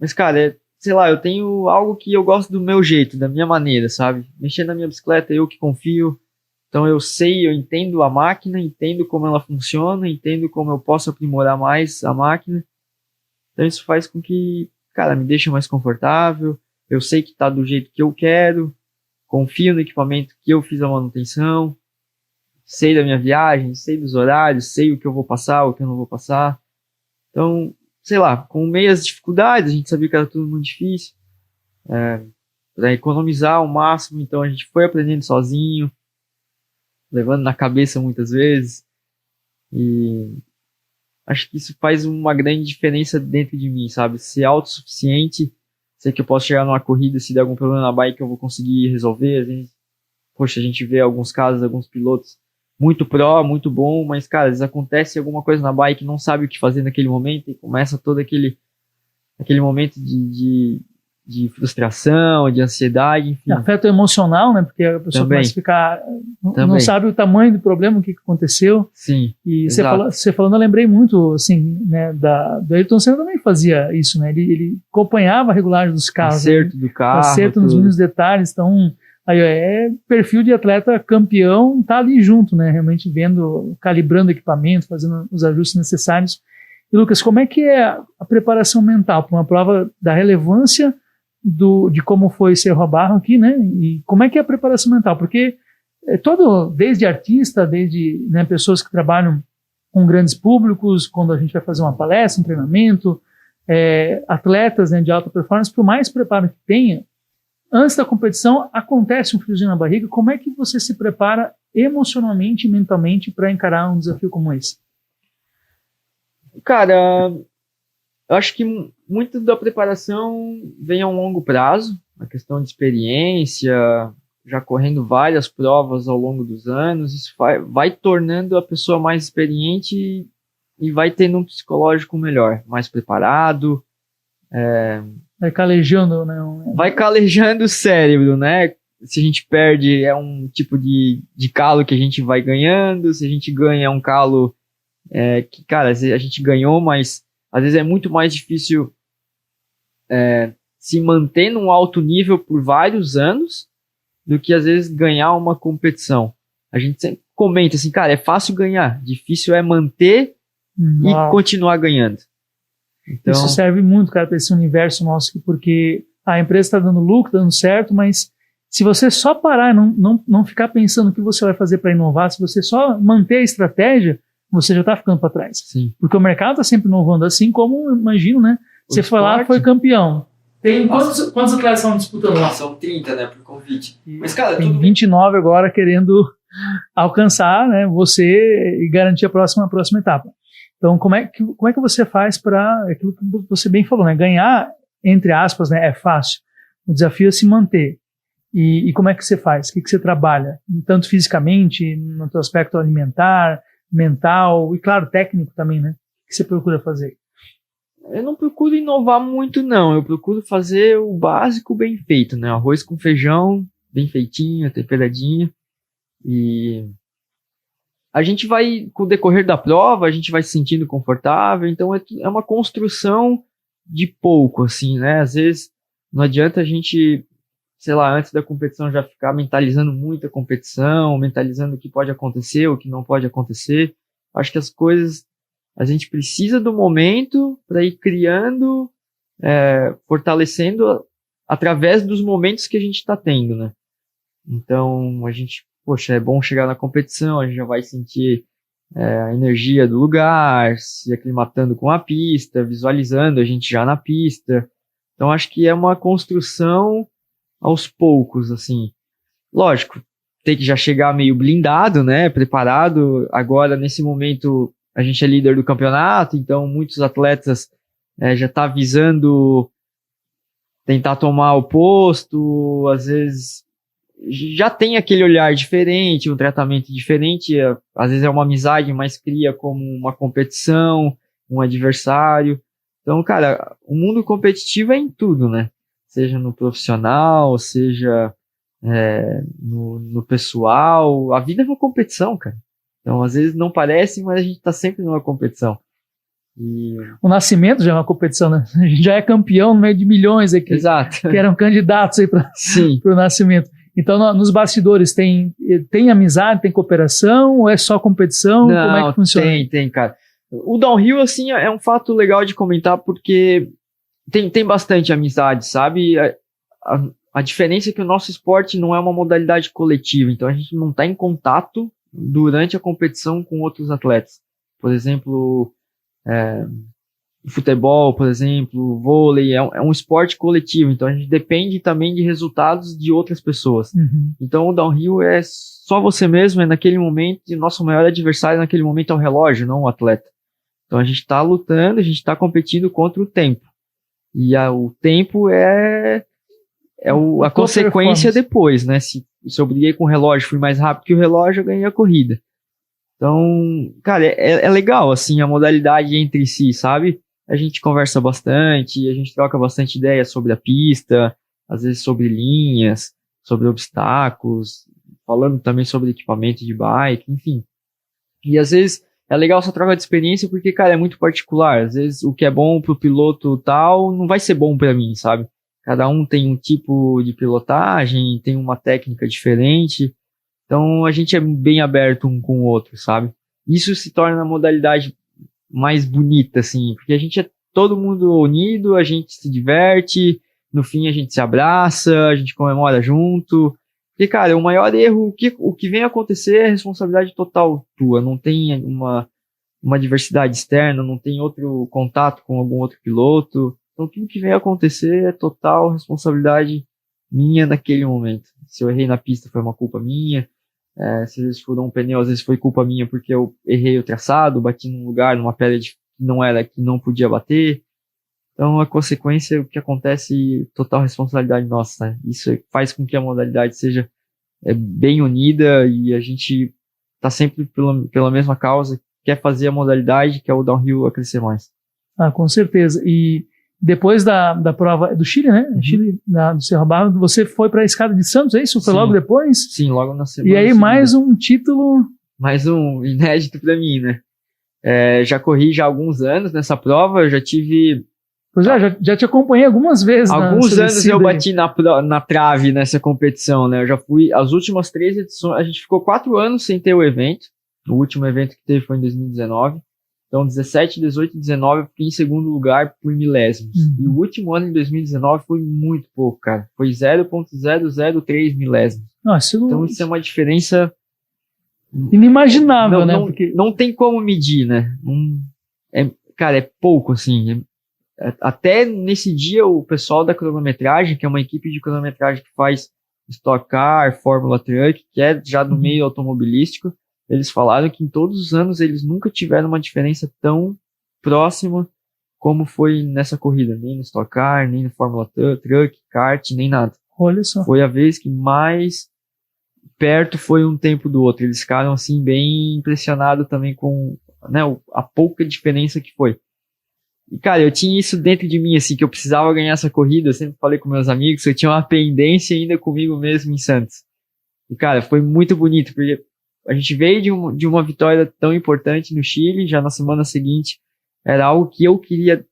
mas, cara, sei lá, eu tenho algo que eu gosto do meu jeito, da minha maneira, sabe? Mexer na minha bicicleta, eu que confio, então eu entendo a máquina, entendo como ela funciona, entendo como eu posso aprimorar mais a máquina, então isso faz com que, cara, me deixe mais confortável, eu sei que tá do jeito que eu quero, confio no equipamento que eu fiz a manutenção, sei da minha viagem, sei dos horários, sei o que eu vou passar, o que eu não vou passar. Então, sei lá, com meias dificuldades, a gente sabia que era tudo muito difícil. Para economizar ao máximo, então a gente foi aprendendo sozinho, levando na cabeça muitas vezes. E acho que isso faz uma grande diferença dentro de mim, sabe? Ser autossuficiente, sei que eu posso chegar numa corrida, se der algum problema na bike eu vou conseguir resolver. Às vezes, poxa, a gente vê alguns casos, alguns pilotos muito pró, muito bom, mas, cara, às vezes acontece alguma coisa na bike, não sabe o que fazer naquele momento e começa todo aquele momento de frustração, de ansiedade, enfim. Afeto emocional, né? Porque a pessoa começa a ficar... Não sabe o tamanho do problema, o que aconteceu. Sim, e você falando, eu lembrei muito, assim, né, do Ayrton Senna também fazia isso, né? Ele acompanhava a regulagem dos carros. Acerto do carro. Acerto nos mínimos detalhes, então... Aí é perfil de atleta campeão, tá ali junto, né? Realmente vendo, calibrando equipamento, fazendo os ajustes necessários. E Lucas, como é que é a preparação mental para uma prova da relevância de como foi Cerro Barro aqui, né? E como é que é a preparação mental? Porque desde artista, desde, né, pessoas que trabalham com grandes públicos, quando a gente vai fazer uma palestra, um treinamento, atletas, né, de alta performance, por mais preparo que tenha, antes da competição, acontece um friozinho na barriga. Como é que você se prepara emocionalmente e mentalmente para encarar um desafio como esse? Cara, eu acho que muito da preparação vem a um longo prazo, a questão de experiência, já correndo várias provas ao longo dos anos, isso vai tornando a pessoa mais experiente e vai tendo um psicológico melhor, mais preparado. Vai calejando, né? Vai calejando o cérebro, né? Se a gente perde, é um tipo de calo que a gente vai ganhando. Se a gente ganha, é um calo que, cara, a gente ganhou, mas às vezes é muito mais difícil se manter num alto nível por vários anos do que, às vezes, ganhar uma competição. A gente sempre comenta assim, cara, é fácil ganhar, difícil é manter e continuar ganhando. Então, isso serve muito, cara, para esse universo nosso, porque a empresa está dando lucro, dando certo, mas se você só parar e não ficar pensando o que você vai fazer para inovar, se você só manter a estratégia, você já está ficando para trás. Sim. Porque o mercado está sempre inovando, assim como, imagino, né? Você foi lá, foi campeão. Tem quantos atletas estão disputando lá? São 30, né, por convite. Mas, cara, tem 29 agora querendo alcançar, né, você e garantir a próxima etapa. Então, como é que você faz para aquilo que você bem falou, né? Ganhar, entre aspas, né, é fácil. O desafio é se manter. E como é que você faz? O que você trabalha? Tanto fisicamente, no teu aspecto alimentar, mental e, claro, técnico também, né? O que você procura fazer? Eu não procuro inovar muito, não. Eu procuro fazer o básico bem feito, né? Arroz com feijão, bem feitinho, temperadinho. E a gente vai, com o decorrer da prova, a gente vai se sentindo confortável. Então é uma construção de pouco, assim, né? Às vezes não adianta a gente, sei lá, antes da competição já ficar mentalizando muito a competição, mentalizando o que pode acontecer, o que não pode acontecer. Acho que as coisas, a gente precisa do momento para ir criando, fortalecendo através dos momentos que a gente está tendo, né? Então, a gente, poxa, é bom chegar na competição, a gente já vai sentir a energia do lugar, se aclimatando com a pista, visualizando a gente já na pista. Então, acho que é uma construção aos poucos, assim. Lógico, tem que já chegar meio blindado, né, preparado. Agora, nesse momento, a gente é líder do campeonato, então muitos atletas já tá visando tentar tomar o posto, às vezes já tem aquele olhar diferente, um tratamento diferente, às vezes é uma amizade, mas cria como uma competição, um adversário. Então, cara, o mundo competitivo é em tudo, né? Seja no profissional, seja no pessoal. A vida é uma competição, cara. Então, às vezes não parece, mas a gente tá sempre numa competição. E... O nascimento já é uma competição, né? A gente já é campeão no meio de milhões aqui. Exato. Que eram candidatos aí para o nascimento. Então, nos bastidores tem amizade, tem cooperação ou é só competição? Não, como é que funciona? Tem, cara. O downhill, assim, é um fato legal de comentar porque tem bastante amizade, sabe? A diferença é que o nosso esporte não é uma modalidade coletiva, então a gente não está em contato durante a competição com outros atletas. Por exemplo, futebol, por exemplo, vôlei, é um esporte coletivo, então a gente depende também de resultados de outras pessoas. Uhum. Então o downhill é só você mesmo, é naquele momento, e nosso maior adversário naquele momento é o relógio, não o atleta. Então a gente está lutando, a gente está competindo contra o tempo. E o tempo é a consequência depois, né? Se eu briguei com o relógio, fui mais rápido que o relógio, eu ganhei a corrida. Então, cara, é legal, assim, a modalidade entre si, sabe? A gente conversa bastante, a gente troca bastante ideias sobre a pista, às vezes sobre linhas, sobre obstáculos, falando também sobre equipamento de bike, enfim. E às vezes é legal essa troca de experiência porque, cara, é muito particular. Às vezes o que é bom pro piloto tal não vai ser bom pra mim, sabe? Cada um tem um tipo de pilotagem, tem uma técnica diferente. Então a gente é bem aberto um com o outro, sabe? Isso se torna a modalidade mais bonita, assim, porque a gente é todo mundo unido, a gente se diverte, no fim a gente se abraça, a gente comemora junto. Porque, cara, o maior erro, o que vem acontecer é responsabilidade total tua, não tem uma diversidade externa, não tem outro contato com algum outro piloto. Então tudo que vem acontecer é total responsabilidade minha naquele momento. Se eu errei na pista foi uma culpa minha, se às vezes furou um pneu, às vezes foi culpa minha porque eu errei o traçado, bati num lugar, numa pedra que não podia bater. Então, a consequência, o que acontece, total responsabilidade nossa, né? Isso faz com que a modalidade seja bem unida e a gente tá sempre pela mesma causa, quer fazer a modalidade, que é o downhill a crescer mais. Ah, com certeza. E depois da prova do Chile, né? Uhum. Chile, do Cerro Barro, você foi para a Escada de Santos, é isso? Foi logo depois? Sim, logo na semana. E aí, mais um título... Mais um inédito para mim, né? Já corri já há alguns anos nessa prova, eu já tive... Pois já te acompanhei algumas vezes. Alguns anos eu bati na trave nessa competição, né? Eu já fui, as últimas 3 edições, a gente ficou 4 anos sem ter o evento. O último evento que teve foi em 2019. Então, 17, 18 e 19 eu fiquei em segundo lugar por milésimos. E o último ano, em 2019, foi muito pouco, cara. Foi 0,003 milésimos. Nossa, então, isso é uma diferença... inimaginável, né? Porque... Não tem como medir, né? Cara, é pouco, assim. Até nesse dia, o pessoal da cronometragem, que é uma equipe de cronometragem que faz Stock Car, Fórmula Truck, que é já do meio automobilístico, eles falaram que em todos os anos eles nunca tiveram uma diferença tão próxima como foi nessa corrida. Nem no Stock Car, nem no Fórmula Truck, kart, nem nada. Olha só. Foi a vez que mais perto foi um tempo do outro. Eles ficaram assim bem impressionados também com, né, a pouca diferença que foi. E, cara, eu tinha isso dentro de mim, assim, que eu precisava ganhar essa corrida. Eu sempre falei com meus amigos que eu tinha uma pendência ainda comigo mesmo em Santos. E, cara, foi muito bonito, porque a gente veio de uma vitória tão importante no Chile, já na semana seguinte, era algo que eu queria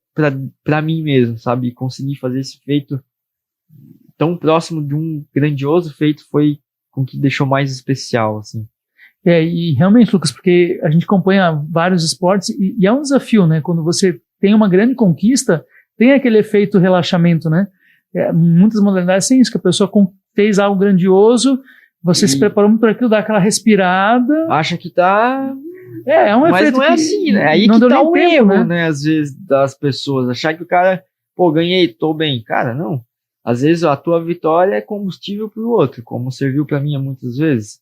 pra mim mesmo, sabe? E conseguir fazer esse feito tão próximo de um grandioso feito foi com que deixou mais especial, assim. E realmente, Lucas, porque a gente acompanha vários esportes e é um desafio, né? Quando você tem uma grande conquista, tem aquele efeito relaxamento, né? Muitas modalidades têm isso, que a pessoa fez algo grandioso, você se preparou muito para aquilo, dá aquela respirada. Acha que tá... É um mas efeito não é assim, né? Aí que tá o erro, né? Às vezes, das pessoas. Achar que o cara, ganhei, tô bem. Cara, não. Às vezes a tua vitória é combustível pro outro, como serviu para mim muitas vezes.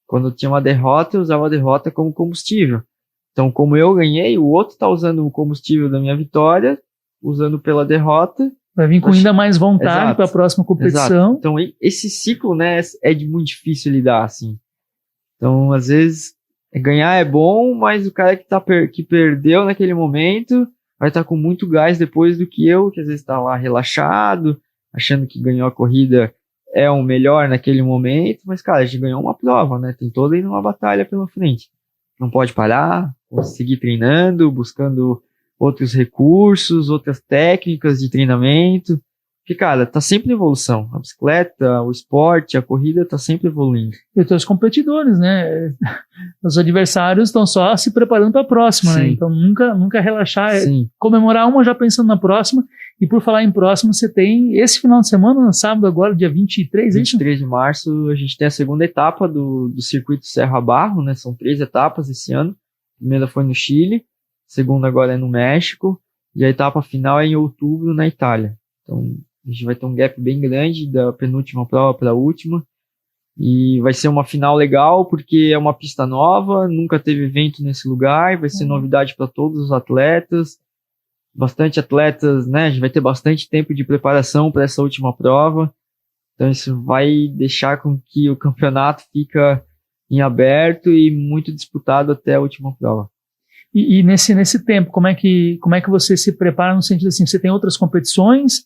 Quando eu tinha uma derrota, eu usava a derrota como combustível. Então, como eu ganhei, o outro tá usando o combustível da minha vitória usando pela derrota. Vai vir com ainda mais vontade para a próxima competição. Exato. Então, esse ciclo, né, é muito difícil lidar, assim. Então, às vezes, ganhar é bom, mas o cara que perdeu naquele momento vai estar com muito gás depois do que eu, que às vezes está lá relaxado, achando que ganhou a corrida é o melhor naquele momento, mas, cara, a gente ganhou uma prova, né? Tem toda aí uma batalha pela frente. Não pode parar, seguir treinando, buscando outros recursos, outras técnicas de treinamento. Porque, cara, tá sempre em evolução. A bicicleta, o esporte, a corrida tá sempre evoluindo. E os teus competidores, né? Os adversários estão só se preparando para a próxima, né? Então nunca relaxar, comemorar uma já pensando na próxima. E por falar em próxima, você tem esse final de semana, sábado agora, dia 23, 23 de março, a gente tem a segunda etapa do circuito Serra Barro, né? São 3 etapas esse ano. A primeira foi no Chile, a segunda agora é no México, e a etapa final é em outubro na Itália. Então, a gente vai ter um gap bem grande da penúltima prova para a última. E vai ser uma final legal, porque é uma pista nova, nunca teve evento nesse lugar, vai ser novidade para todos os atletas. Bastante atletas, né? A gente vai ter bastante tempo de preparação para essa última prova. Então isso vai deixar com que o campeonato fica em aberto e muito disputado até a última prova. E nesse tempo, como é que você se prepara no sentido assim, você tem outras competições,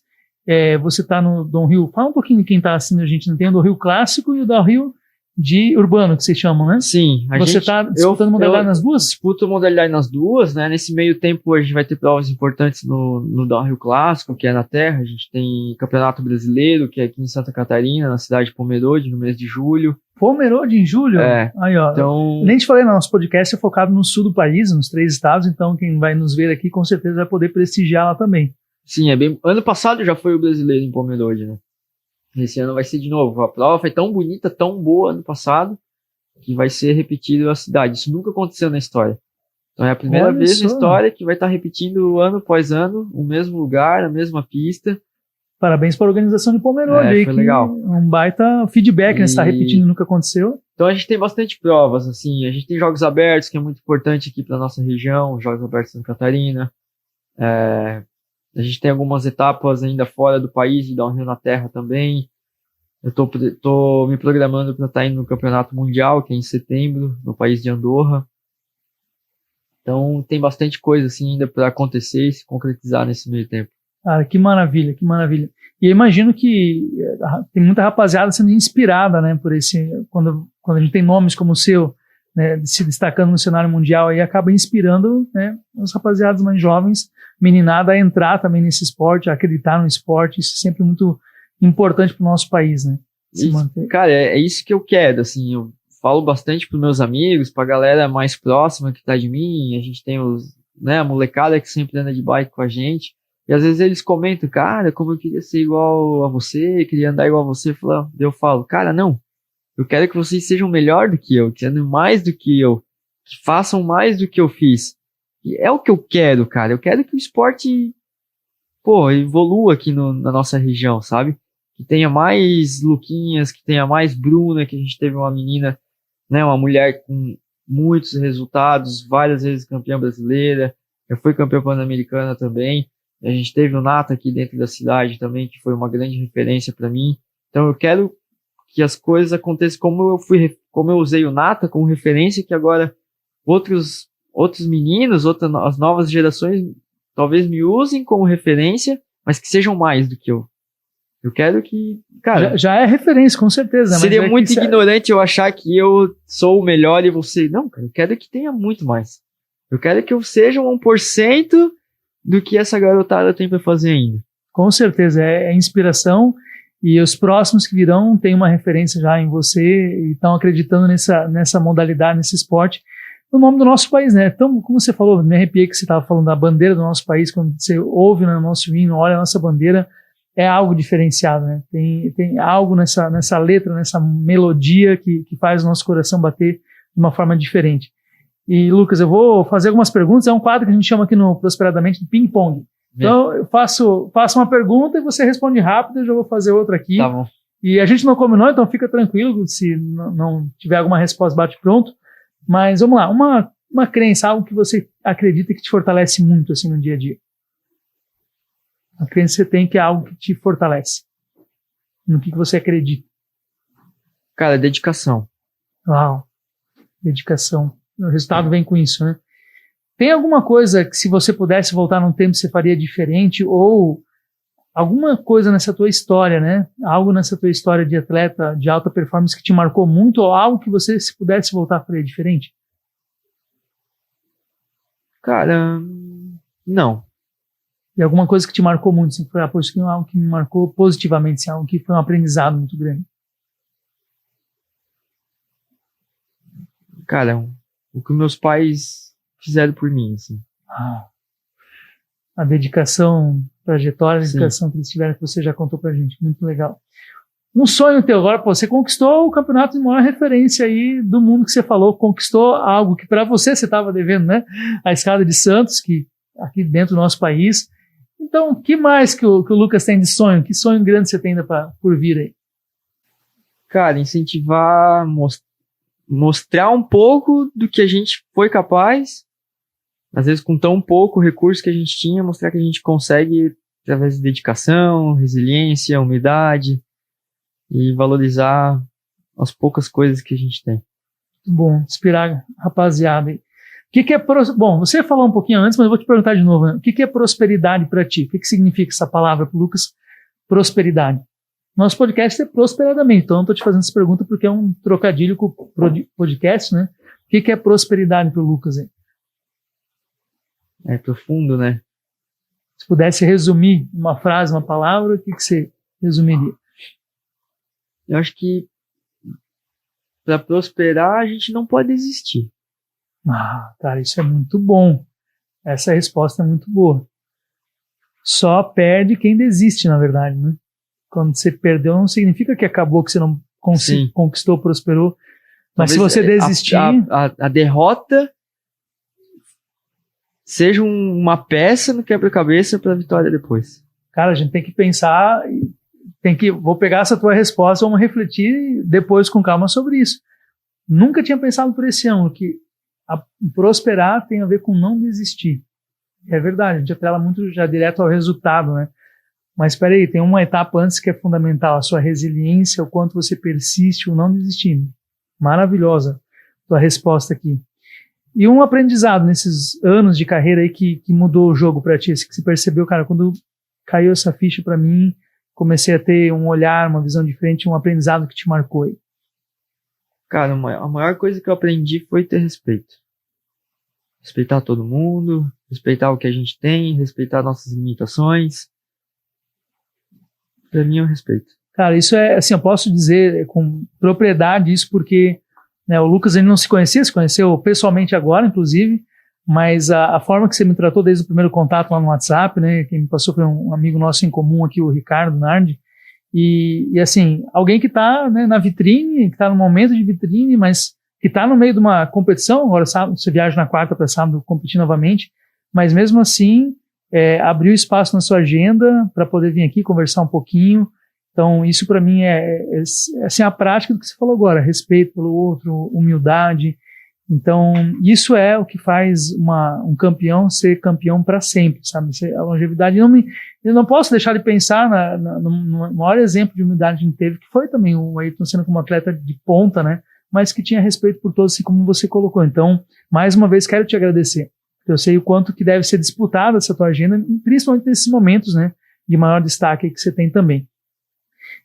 você está no Dom Rio, fala um pouquinho de quem está assistindo a gente, tem o Dom Rio Clássico e o Dom Rio de urbano, que vocês chamam, né? Sim. Você está disputando modalidade nas duas? Disputo modalidade nas duas, né? Nesse meio tempo a gente vai ter provas importantes no Downhill Clássico, que é na terra. A gente tem Campeonato Brasileiro, que é aqui em Santa Catarina, na cidade de Pomerode, no mês de julho. Pomerode em julho? Aí, ó. Então... Nem te falei, nosso podcast é focado no sul do país, nos 3 estados, então quem vai nos ver aqui com certeza vai poder prestigiar lá também. Sim, ano passado já foi o brasileiro em Pomerode, né? Esse ano vai ser de novo. A prova foi tão bonita, tão boa ano passado, que vai ser repetido a cidade. Isso nunca aconteceu na história. Então é a primeira vez na história que vai estar repetindo ano após ano, o mesmo lugar, a mesma pista. Parabéns para a organização de Pomerode. Foi legal. Um baita feedback, né? Está repetindo, nunca aconteceu. Então a gente tem bastante provas, assim. A gente tem Jogos Abertos, que é muito importante aqui para a nossa região, Jogos Abertos de Santa Catarina. A gente tem algumas etapas ainda fora do país, de downhill na terra também. Eu tô me programando para estar indo no Campeonato Mundial, que é em setembro, no país de Andorra. Então tem bastante coisa assim ainda para acontecer e se concretizar nesse meio tempo. Cara, que maravilha, que maravilha. E eu imagino que tem muita rapaziada sendo inspirada, né, por quando a gente tem nomes como o seu, né, se destacando no cenário mundial, aí acaba inspirando, né, os rapaziadas mais jovens, meninada, a entrar também nesse esporte, a acreditar no esporte. Isso é sempre muito importante para o nosso país, né? Se manter. Cara, é isso que eu quero, assim, eu falo bastante para meus amigos, para a galera mais próxima que tá de mim, a gente tem a molecada que sempre anda de bike com a gente, e às vezes eles comentam, cara, como eu queria ser igual a você, queria andar igual a você, eu falo, cara, não, eu quero que vocês sejam melhor do que eu, que andem mais do que eu, que façam mais do que eu fiz. E é o que eu quero, cara. Eu quero que o esporte, evolua aqui na nossa região, sabe? Que tenha mais Luquinhas, que tenha mais Bruna, que a gente teve uma menina, né, uma mulher com muitos resultados, várias vezes campeã brasileira, já foi campeã pan-americana também. A gente teve o Nata aqui dentro da cidade também, que foi uma grande referência para mim. Então eu quero que as coisas aconteçam como eu usei o Nata como referência, que agora outros meninos, as novas gerações talvez me usem como referência, mas que sejam mais do que eu. Eu quero que, cara... Já é referência, com certeza. Seria muito ignorante eu achar que eu sou o melhor e você... Não, cara, eu quero que tenha muito mais. Eu quero que eu seja 1% do que essa garotada tem para fazer ainda. Com certeza, é inspiração, e os próximos que virão têm uma referência já em você e estão acreditando nessa modalidade, nesse esporte, no nome do nosso país, né? Então, como você falou, me arrepiei que você estava falando da bandeira do nosso país, quando você ouve no nosso hino, olha a nossa bandeira, é algo diferenciado, né? Tem algo nessa letra, nessa melodia que faz o nosso coração bater de uma forma diferente. E, Lucas, eu vou fazer algumas perguntas, é um quadro que a gente chama aqui no Prosperadamente de ping-pong. Então, eu faço uma pergunta e você responde rápido, eu já vou fazer outra aqui. Tá bom. E a gente não combinou, então fica tranquilo, se não tiver alguma resposta, bate pronto. Mas vamos lá, uma crença, algo que você acredita que te fortalece muito assim no dia a dia. A crença que você tem que é algo que te fortalece. No que você acredita. Cara, dedicação. Uau. Dedicação. O resultado vem com isso, né? Tem alguma coisa que, se você pudesse voltar num tempo, você faria diferente? Ou alguma coisa nessa tua história, né? Algo nessa tua história de atleta de alta performance que te marcou muito? Ou algo que você, se pudesse voltar, faria diferente? Cara, não. E alguma coisa que te marcou muito? Assim, foi, isso aqui é algo que me marcou positivamente, assim, algo que foi um aprendizado muito grande. Cara, o que meus pais fizeram por mim, assim. A dedicação, trajetória, a Sim. dedicação que eles tiveram, que você já contou pra gente. Muito legal. Um sonho teu agora, pô, você conquistou o campeonato de maior referência aí do mundo que você falou, conquistou algo que para você estava devendo, né? A escada de Santos, que aqui dentro do nosso país. Então, o que mais que o Lucas tem de sonho? Que sonho grande você tem ainda por vir aí? Cara, incentivar, mostrar um pouco do que a gente foi capaz, às vezes com tão pouco recurso que a gente tinha, mostrar que a gente consegue através de dedicação, resiliência, humildade e valorizar as poucas coisas que a gente tem. Bom, inspirar a rapaziada aí. Bom, você falou um pouquinho antes, mas eu vou te perguntar de novo, né? O que é prosperidade para ti? O que significa essa palavra para o Lucas? Prosperidade. Nosso podcast é prosperadamente, então eu estou te fazendo essa pergunta porque é um trocadilho com o podcast, né? O que é prosperidade para o Lucas aí? É profundo, né? Se pudesse resumir uma frase, uma palavra, o que você resumiria? Eu acho que para prosperar a gente não pode desistir. Cara, isso é muito bom. Essa resposta é muito boa. Só perde quem desiste, na verdade, né? Quando você perdeu, não significa que acabou, que você não conquistou, prosperou. Mas talvez se você desistir... A derrota seja uma peça no quebra-cabeça para a vitória depois. Cara, a gente tem que pensar... Vou pegar essa tua resposta, vamos refletir depois com calma sobre isso. Nunca tinha pensado por esse ângulo, que prosperar tem a ver com não desistir. É verdade, a gente atrela muito já direto ao resultado, né? Mas espera aí, tem uma etapa antes que é fundamental, a sua resiliência, o quanto você persiste, o não desistir. Maravilhosa tua resposta aqui. E um aprendizado nesses anos de carreira aí que mudou o jogo pra ti, que você percebeu, cara, quando caiu essa ficha pra mim, comecei a ter um olhar, uma visão diferente, um aprendizado que te marcou aí. Cara, a maior coisa que eu aprendi foi ter respeito. Respeitar todo mundo, respeitar o que a gente tem, respeitar nossas limitações. Pra mim é o respeito. Cara, isso é, assim, eu posso dizer com propriedade isso porque, né, o Lucas ele não se conheceu pessoalmente agora, inclusive, mas a forma que você me tratou desde o primeiro contato lá no WhatsApp, né, quem me passou foi um amigo nosso em comum aqui, o Ricardo Nardi, e assim, alguém que está, né, na vitrine, que está no momento de vitrine, mas que está no meio de uma competição, agora sábado, você viaja na quarta para sábado competir novamente, mas mesmo assim, abriu espaço na sua agenda para poder vir aqui conversar um pouquinho. Então, isso para mim é assim, a prática do que você falou agora, respeito pelo outro, humildade. Então, isso é o que faz um campeão ser campeão para sempre, sabe? A longevidade, eu não posso deixar de pensar no maior exemplo de humildade que a gente teve, que foi também o Ayrton Senna como atleta de ponta, né? Mas que tinha respeito por todos, assim como você colocou. Então, mais uma vez, quero te agradecer. Eu sei o quanto que deve ser disputada essa tua agenda, principalmente nesses momentos, né, de maior destaque que você tem também.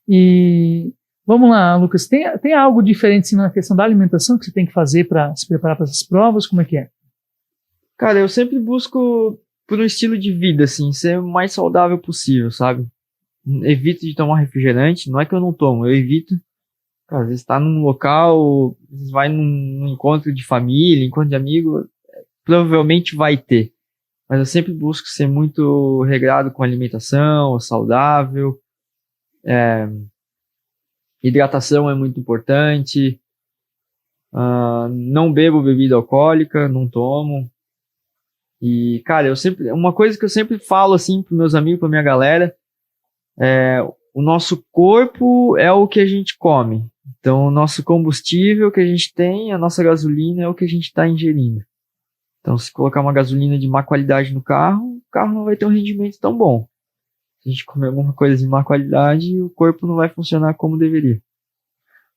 E vamos lá, Lucas, tem algo diferente assim, na questão da alimentação que você tem que fazer para se preparar para essas provas? Como é que é? Cara, eu sempre busco por um estilo de vida, assim, ser o mais saudável possível, sabe? Evito de tomar refrigerante, não é que eu não tomo, eu evito. Cara, às vezes tá num local, às vezes vai num encontro de família, encontro de amigo, provavelmente vai ter. Mas eu sempre busco ser muito regrado com alimentação, saudável. Hidratação é muito importante. Não bebo bebida alcoólica, não tomo. E, cara, uma coisa que eu sempre falo assim pros meus amigos, pra minha galera, o nosso corpo é o que a gente come. Então, o nosso combustível que a gente tem, a nossa gasolina é o que a gente está ingerindo. Então, se colocar uma gasolina de má qualidade no carro, o carro não vai ter um rendimento tão bom. Se a gente comer alguma coisa de má qualidade, o corpo não vai funcionar como deveria.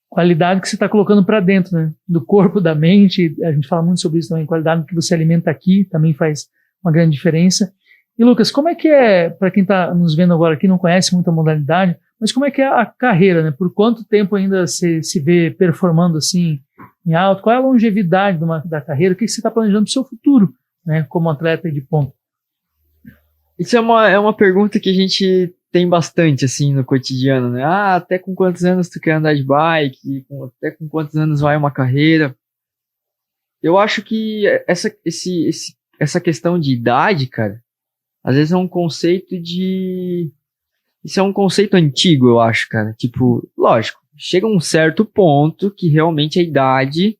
Qualidade que você está colocando para dentro, né? Do corpo, da mente, a gente fala muito sobre isso também, qualidade que você alimenta aqui também faz uma grande diferença. E Lucas, como é que é, para quem está nos vendo agora aqui, não conhece muito a modalidade, mas como é que é a carreira, né? Por quanto tempo ainda você se vê performando assim em alto? Qual é a longevidade da carreira? O que você está planejando para o seu futuro, né? Como atleta de ponta? Isso é uma pergunta que a gente tem bastante, assim, no cotidiano, né? Ah, até com quantos anos tu quer andar de bike? Até com quantos anos vai uma carreira? Eu acho que essa questão de idade, cara, às vezes é um conceito de... Isso é um conceito antigo, eu acho, cara. Tipo, lógico, chega um certo ponto que realmente a idade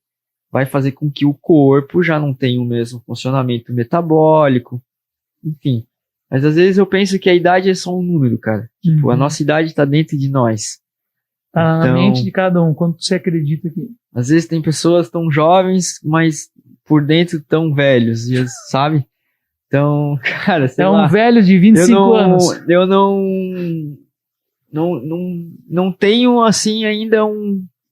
vai fazer com que o corpo já não tenha o mesmo funcionamento metabólico, enfim. Mas às vezes eu penso que a idade é só um número, cara. Tipo, a nossa idade tá dentro de nós. Tá na mente de cada um, quanto você acredita que... Às vezes tem pessoas tão jovens, mas por dentro tão velhos, sabe? Então, cara, sei lá. É um velho de 25 anos. Eu não tenho, assim, ainda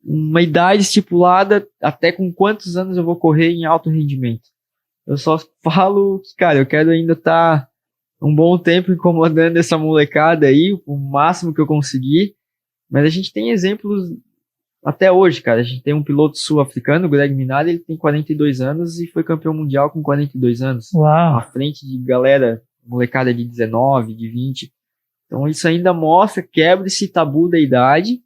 uma idade estipulada até com quantos anos eu vou correr em alto rendimento. Eu só falo que, cara, eu quero ainda estar um bom tempo incomodando essa molecada aí, o máximo que eu conseguir. Mas a gente tem exemplos até hoje, cara. A gente tem um piloto sul-africano, o Greg Minardi, ele tem 42 anos e foi campeão mundial com 42 anos. Uau. À frente de galera, molecada de 19, de 20. Então isso ainda mostra, quebra esse tabu da idade.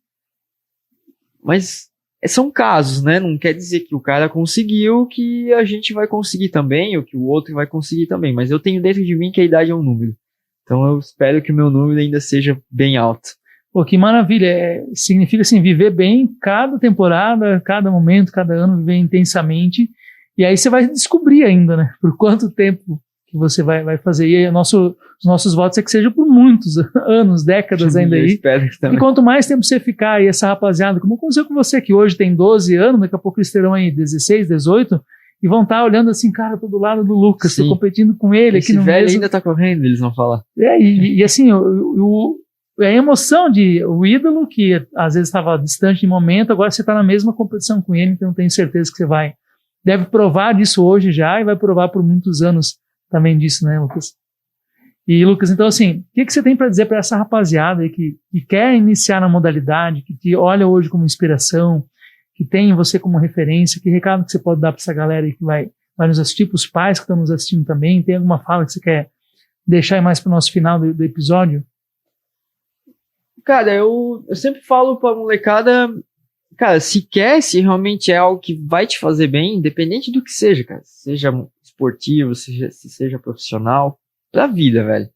Mas são casos, né? Não quer dizer que o cara conseguiu, que a gente vai conseguir também, ou que o outro vai conseguir também. Mas eu tenho dentro de mim que a idade é um número. Então eu espero que o meu número ainda seja bem alto. Pô, que maravilha. Significa, assim, viver bem cada temporada, cada momento, cada ano, viver intensamente. E aí você vai descobrir ainda, né? Por quanto tempo que você vai fazer. E aí, os nossos votos é que seja por muitos anos, décadas ainda aí. Espero que também. E quanto mais tempo você ficar aí, essa rapaziada, como aconteceu com você, que hoje tem 12 anos, daqui a pouco eles terão aí 16, 18, e vão estar olhando assim, cara, tô do lado do Lucas, tô competindo com ele esse aqui no velho mesmo... ainda tá correndo, eles vão falar. E assim, a emoção de o ídolo, que às vezes estava distante de momento, agora você está na mesma competição com ele, então eu tenho certeza que você deve provar disso hoje já, e vai provar por muitos anos também disso, né, Lucas? E, Lucas, então, assim, o que você tem para dizer para essa rapaziada aí que quer iniciar na modalidade, que te olha hoje como inspiração, que tem você como referência? Que recado que você pode dar para essa galera aí que vai nos assistir, para os pais que estão nos assistindo também? Tem alguma fala que você quer deixar aí mais para o nosso final do episódio? Cara, eu sempre falo pra molecada, cara, se realmente é algo que vai te fazer bem, independente do que seja, cara, seja esportivo, seja profissional, pra vida, velho.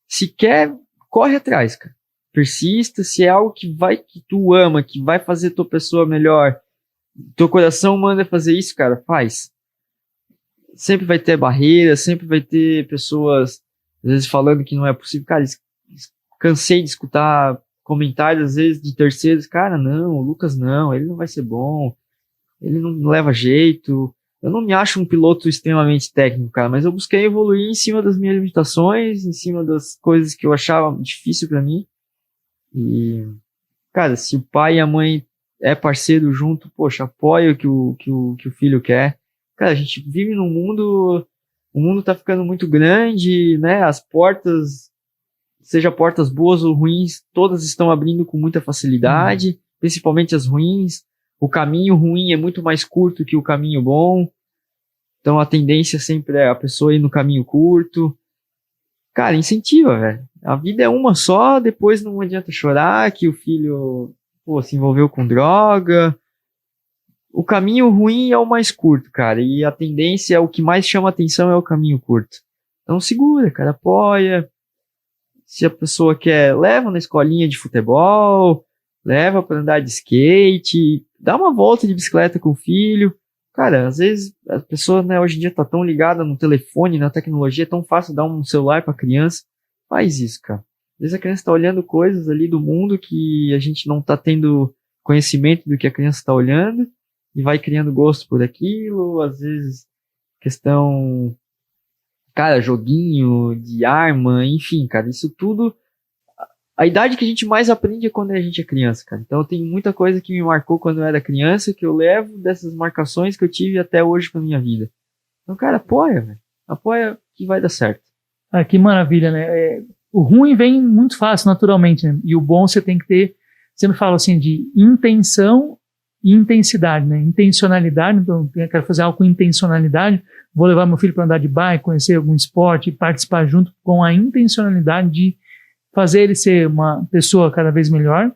Se quer, corre atrás, cara. Persista, se é algo que tu ama, que vai fazer tua pessoa melhor, teu coração manda fazer isso, cara, faz. Sempre vai ter barreiras, sempre vai ter pessoas, às vezes, falando que não é possível. Cara, cansei de escutar comentários, às vezes, de terceiros. Cara, não, o Lucas não, ele não vai ser bom, ele não leva jeito. Eu não me acho um piloto extremamente técnico, cara, mas eu busquei evoluir em cima das minhas limitações, em cima das coisas que eu achava difícil pra mim. E, cara, se o pai e a mãe é parceiro junto, poxa, apoia o que o filho quer. Cara, a gente vive num mundo, o mundo tá ficando muito grande, né? As portas, seja portas boas ou ruins, todas estão abrindo com muita facilidade, principalmente as ruins. O caminho ruim é muito mais curto que o caminho bom. Então a tendência sempre é a pessoa ir no caminho curto. Cara, incentiva, velho. A vida é uma só, depois não adianta chorar que o filho, se envolveu com droga. O caminho ruim é o mais curto, cara. E a tendência, o que mais chama atenção é o caminho curto. Então segura, cara, apoia. Se a pessoa quer, leva na escolinha de futebol, leva para andar de skate, dá uma volta de bicicleta com o filho. Cara, às vezes a pessoa, né, hoje em dia tá tão ligada no telefone, na tecnologia, é tão fácil dar um celular pra criança. Faz isso, cara. Às vezes a criança tá olhando coisas ali do mundo que a gente não tá tendo conhecimento do que a criança tá olhando e vai criando gosto por aquilo. Às vezes questão, cara, joguinho de arma, enfim, cara, isso tudo a idade que a gente mais aprende é quando a gente é criança, cara. Então eu tenho muita coisa que me marcou quando eu era criança, que eu levo dessas marcações que eu tive até hoje pra minha vida. Então, cara, apoia, velho. Apoia que vai dar certo. Ah, que maravilha, né? O ruim vem muito fácil, naturalmente, né? E o bom você tem que ter, sempre falo assim, de intenção e intensidade, né? Intencionalidade, então eu quero fazer algo com intencionalidade, vou levar meu filho para andar de bike, conhecer algum esporte, participar junto com a intencionalidade de fazer ele ser uma pessoa cada vez melhor.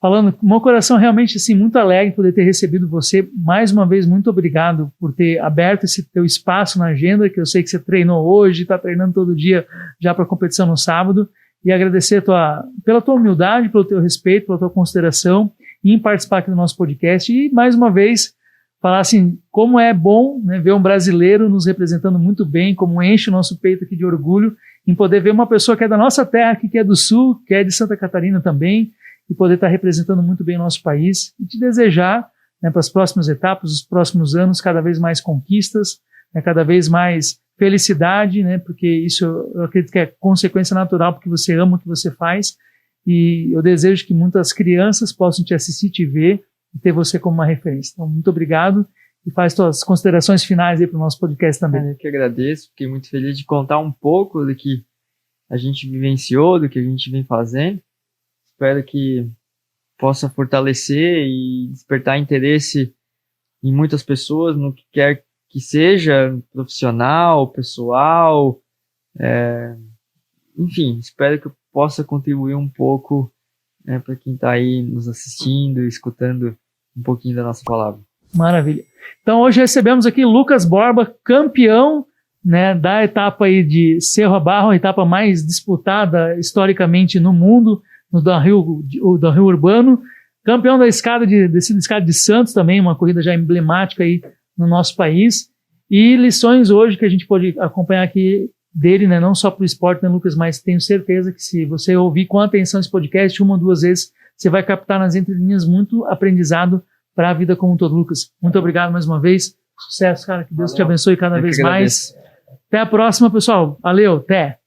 Falando, meu coração realmente assim, muito alegre por ter recebido você. Mais uma vez, muito obrigado por ter aberto esse teu espaço na agenda, que eu sei que você treinou hoje, está treinando todo dia já para a competição no sábado. E agradecer pela tua humildade, pelo teu respeito, pela tua consideração em participar aqui do nosso podcast. E, mais uma vez, falar assim, como é bom, né, ver um brasileiro nos representando muito bem, como enche o nosso peito aqui de orgulho em poder ver uma pessoa que é da nossa terra, que é do Sul, que é de Santa Catarina também, e poder estar representando muito bem o nosso país, e te desejar, né, para as próximas etapas, os próximos anos, cada vez mais conquistas, né, cada vez mais felicidade, né, porque isso eu acredito que é consequência natural, porque você ama o que você faz, e eu desejo que muitas crianças possam te assistir, te ver, e ter você como uma referência. Então, muito obrigado, e faz suas considerações finais aí para o nosso podcast também. Eu que agradeço, fiquei muito feliz de contar um pouco do que a gente vivenciou, do que a gente vem fazendo. Espero que possa fortalecer e despertar interesse em muitas pessoas, no que quer que seja, profissional, pessoal, enfim, espero que eu possa contribuir um pouco, né, para quem está aí nos assistindo, escutando um pouquinho da nossa palavra. Maravilha. Então hoje recebemos aqui Lucas Borba, campeão, né, da etapa aí de Cerro Abajo, a etapa mais disputada historicamente no mundo, no downhill urbano, campeão da escada descida escada de Santos também, uma corrida já emblemática aí no nosso país, e lições hoje que a gente pode acompanhar aqui dele, né, não só para o esporte, né, Lucas, mas tenho certeza que se você ouvir com atenção esse podcast uma ou duas vezes, você vai captar nas entrelinhas muito aprendizado para a vida como um todo. Lucas, muito obrigado mais uma vez, sucesso, cara, que Deus te abençoe cada vez mais. Até a próxima, pessoal, valeu, até!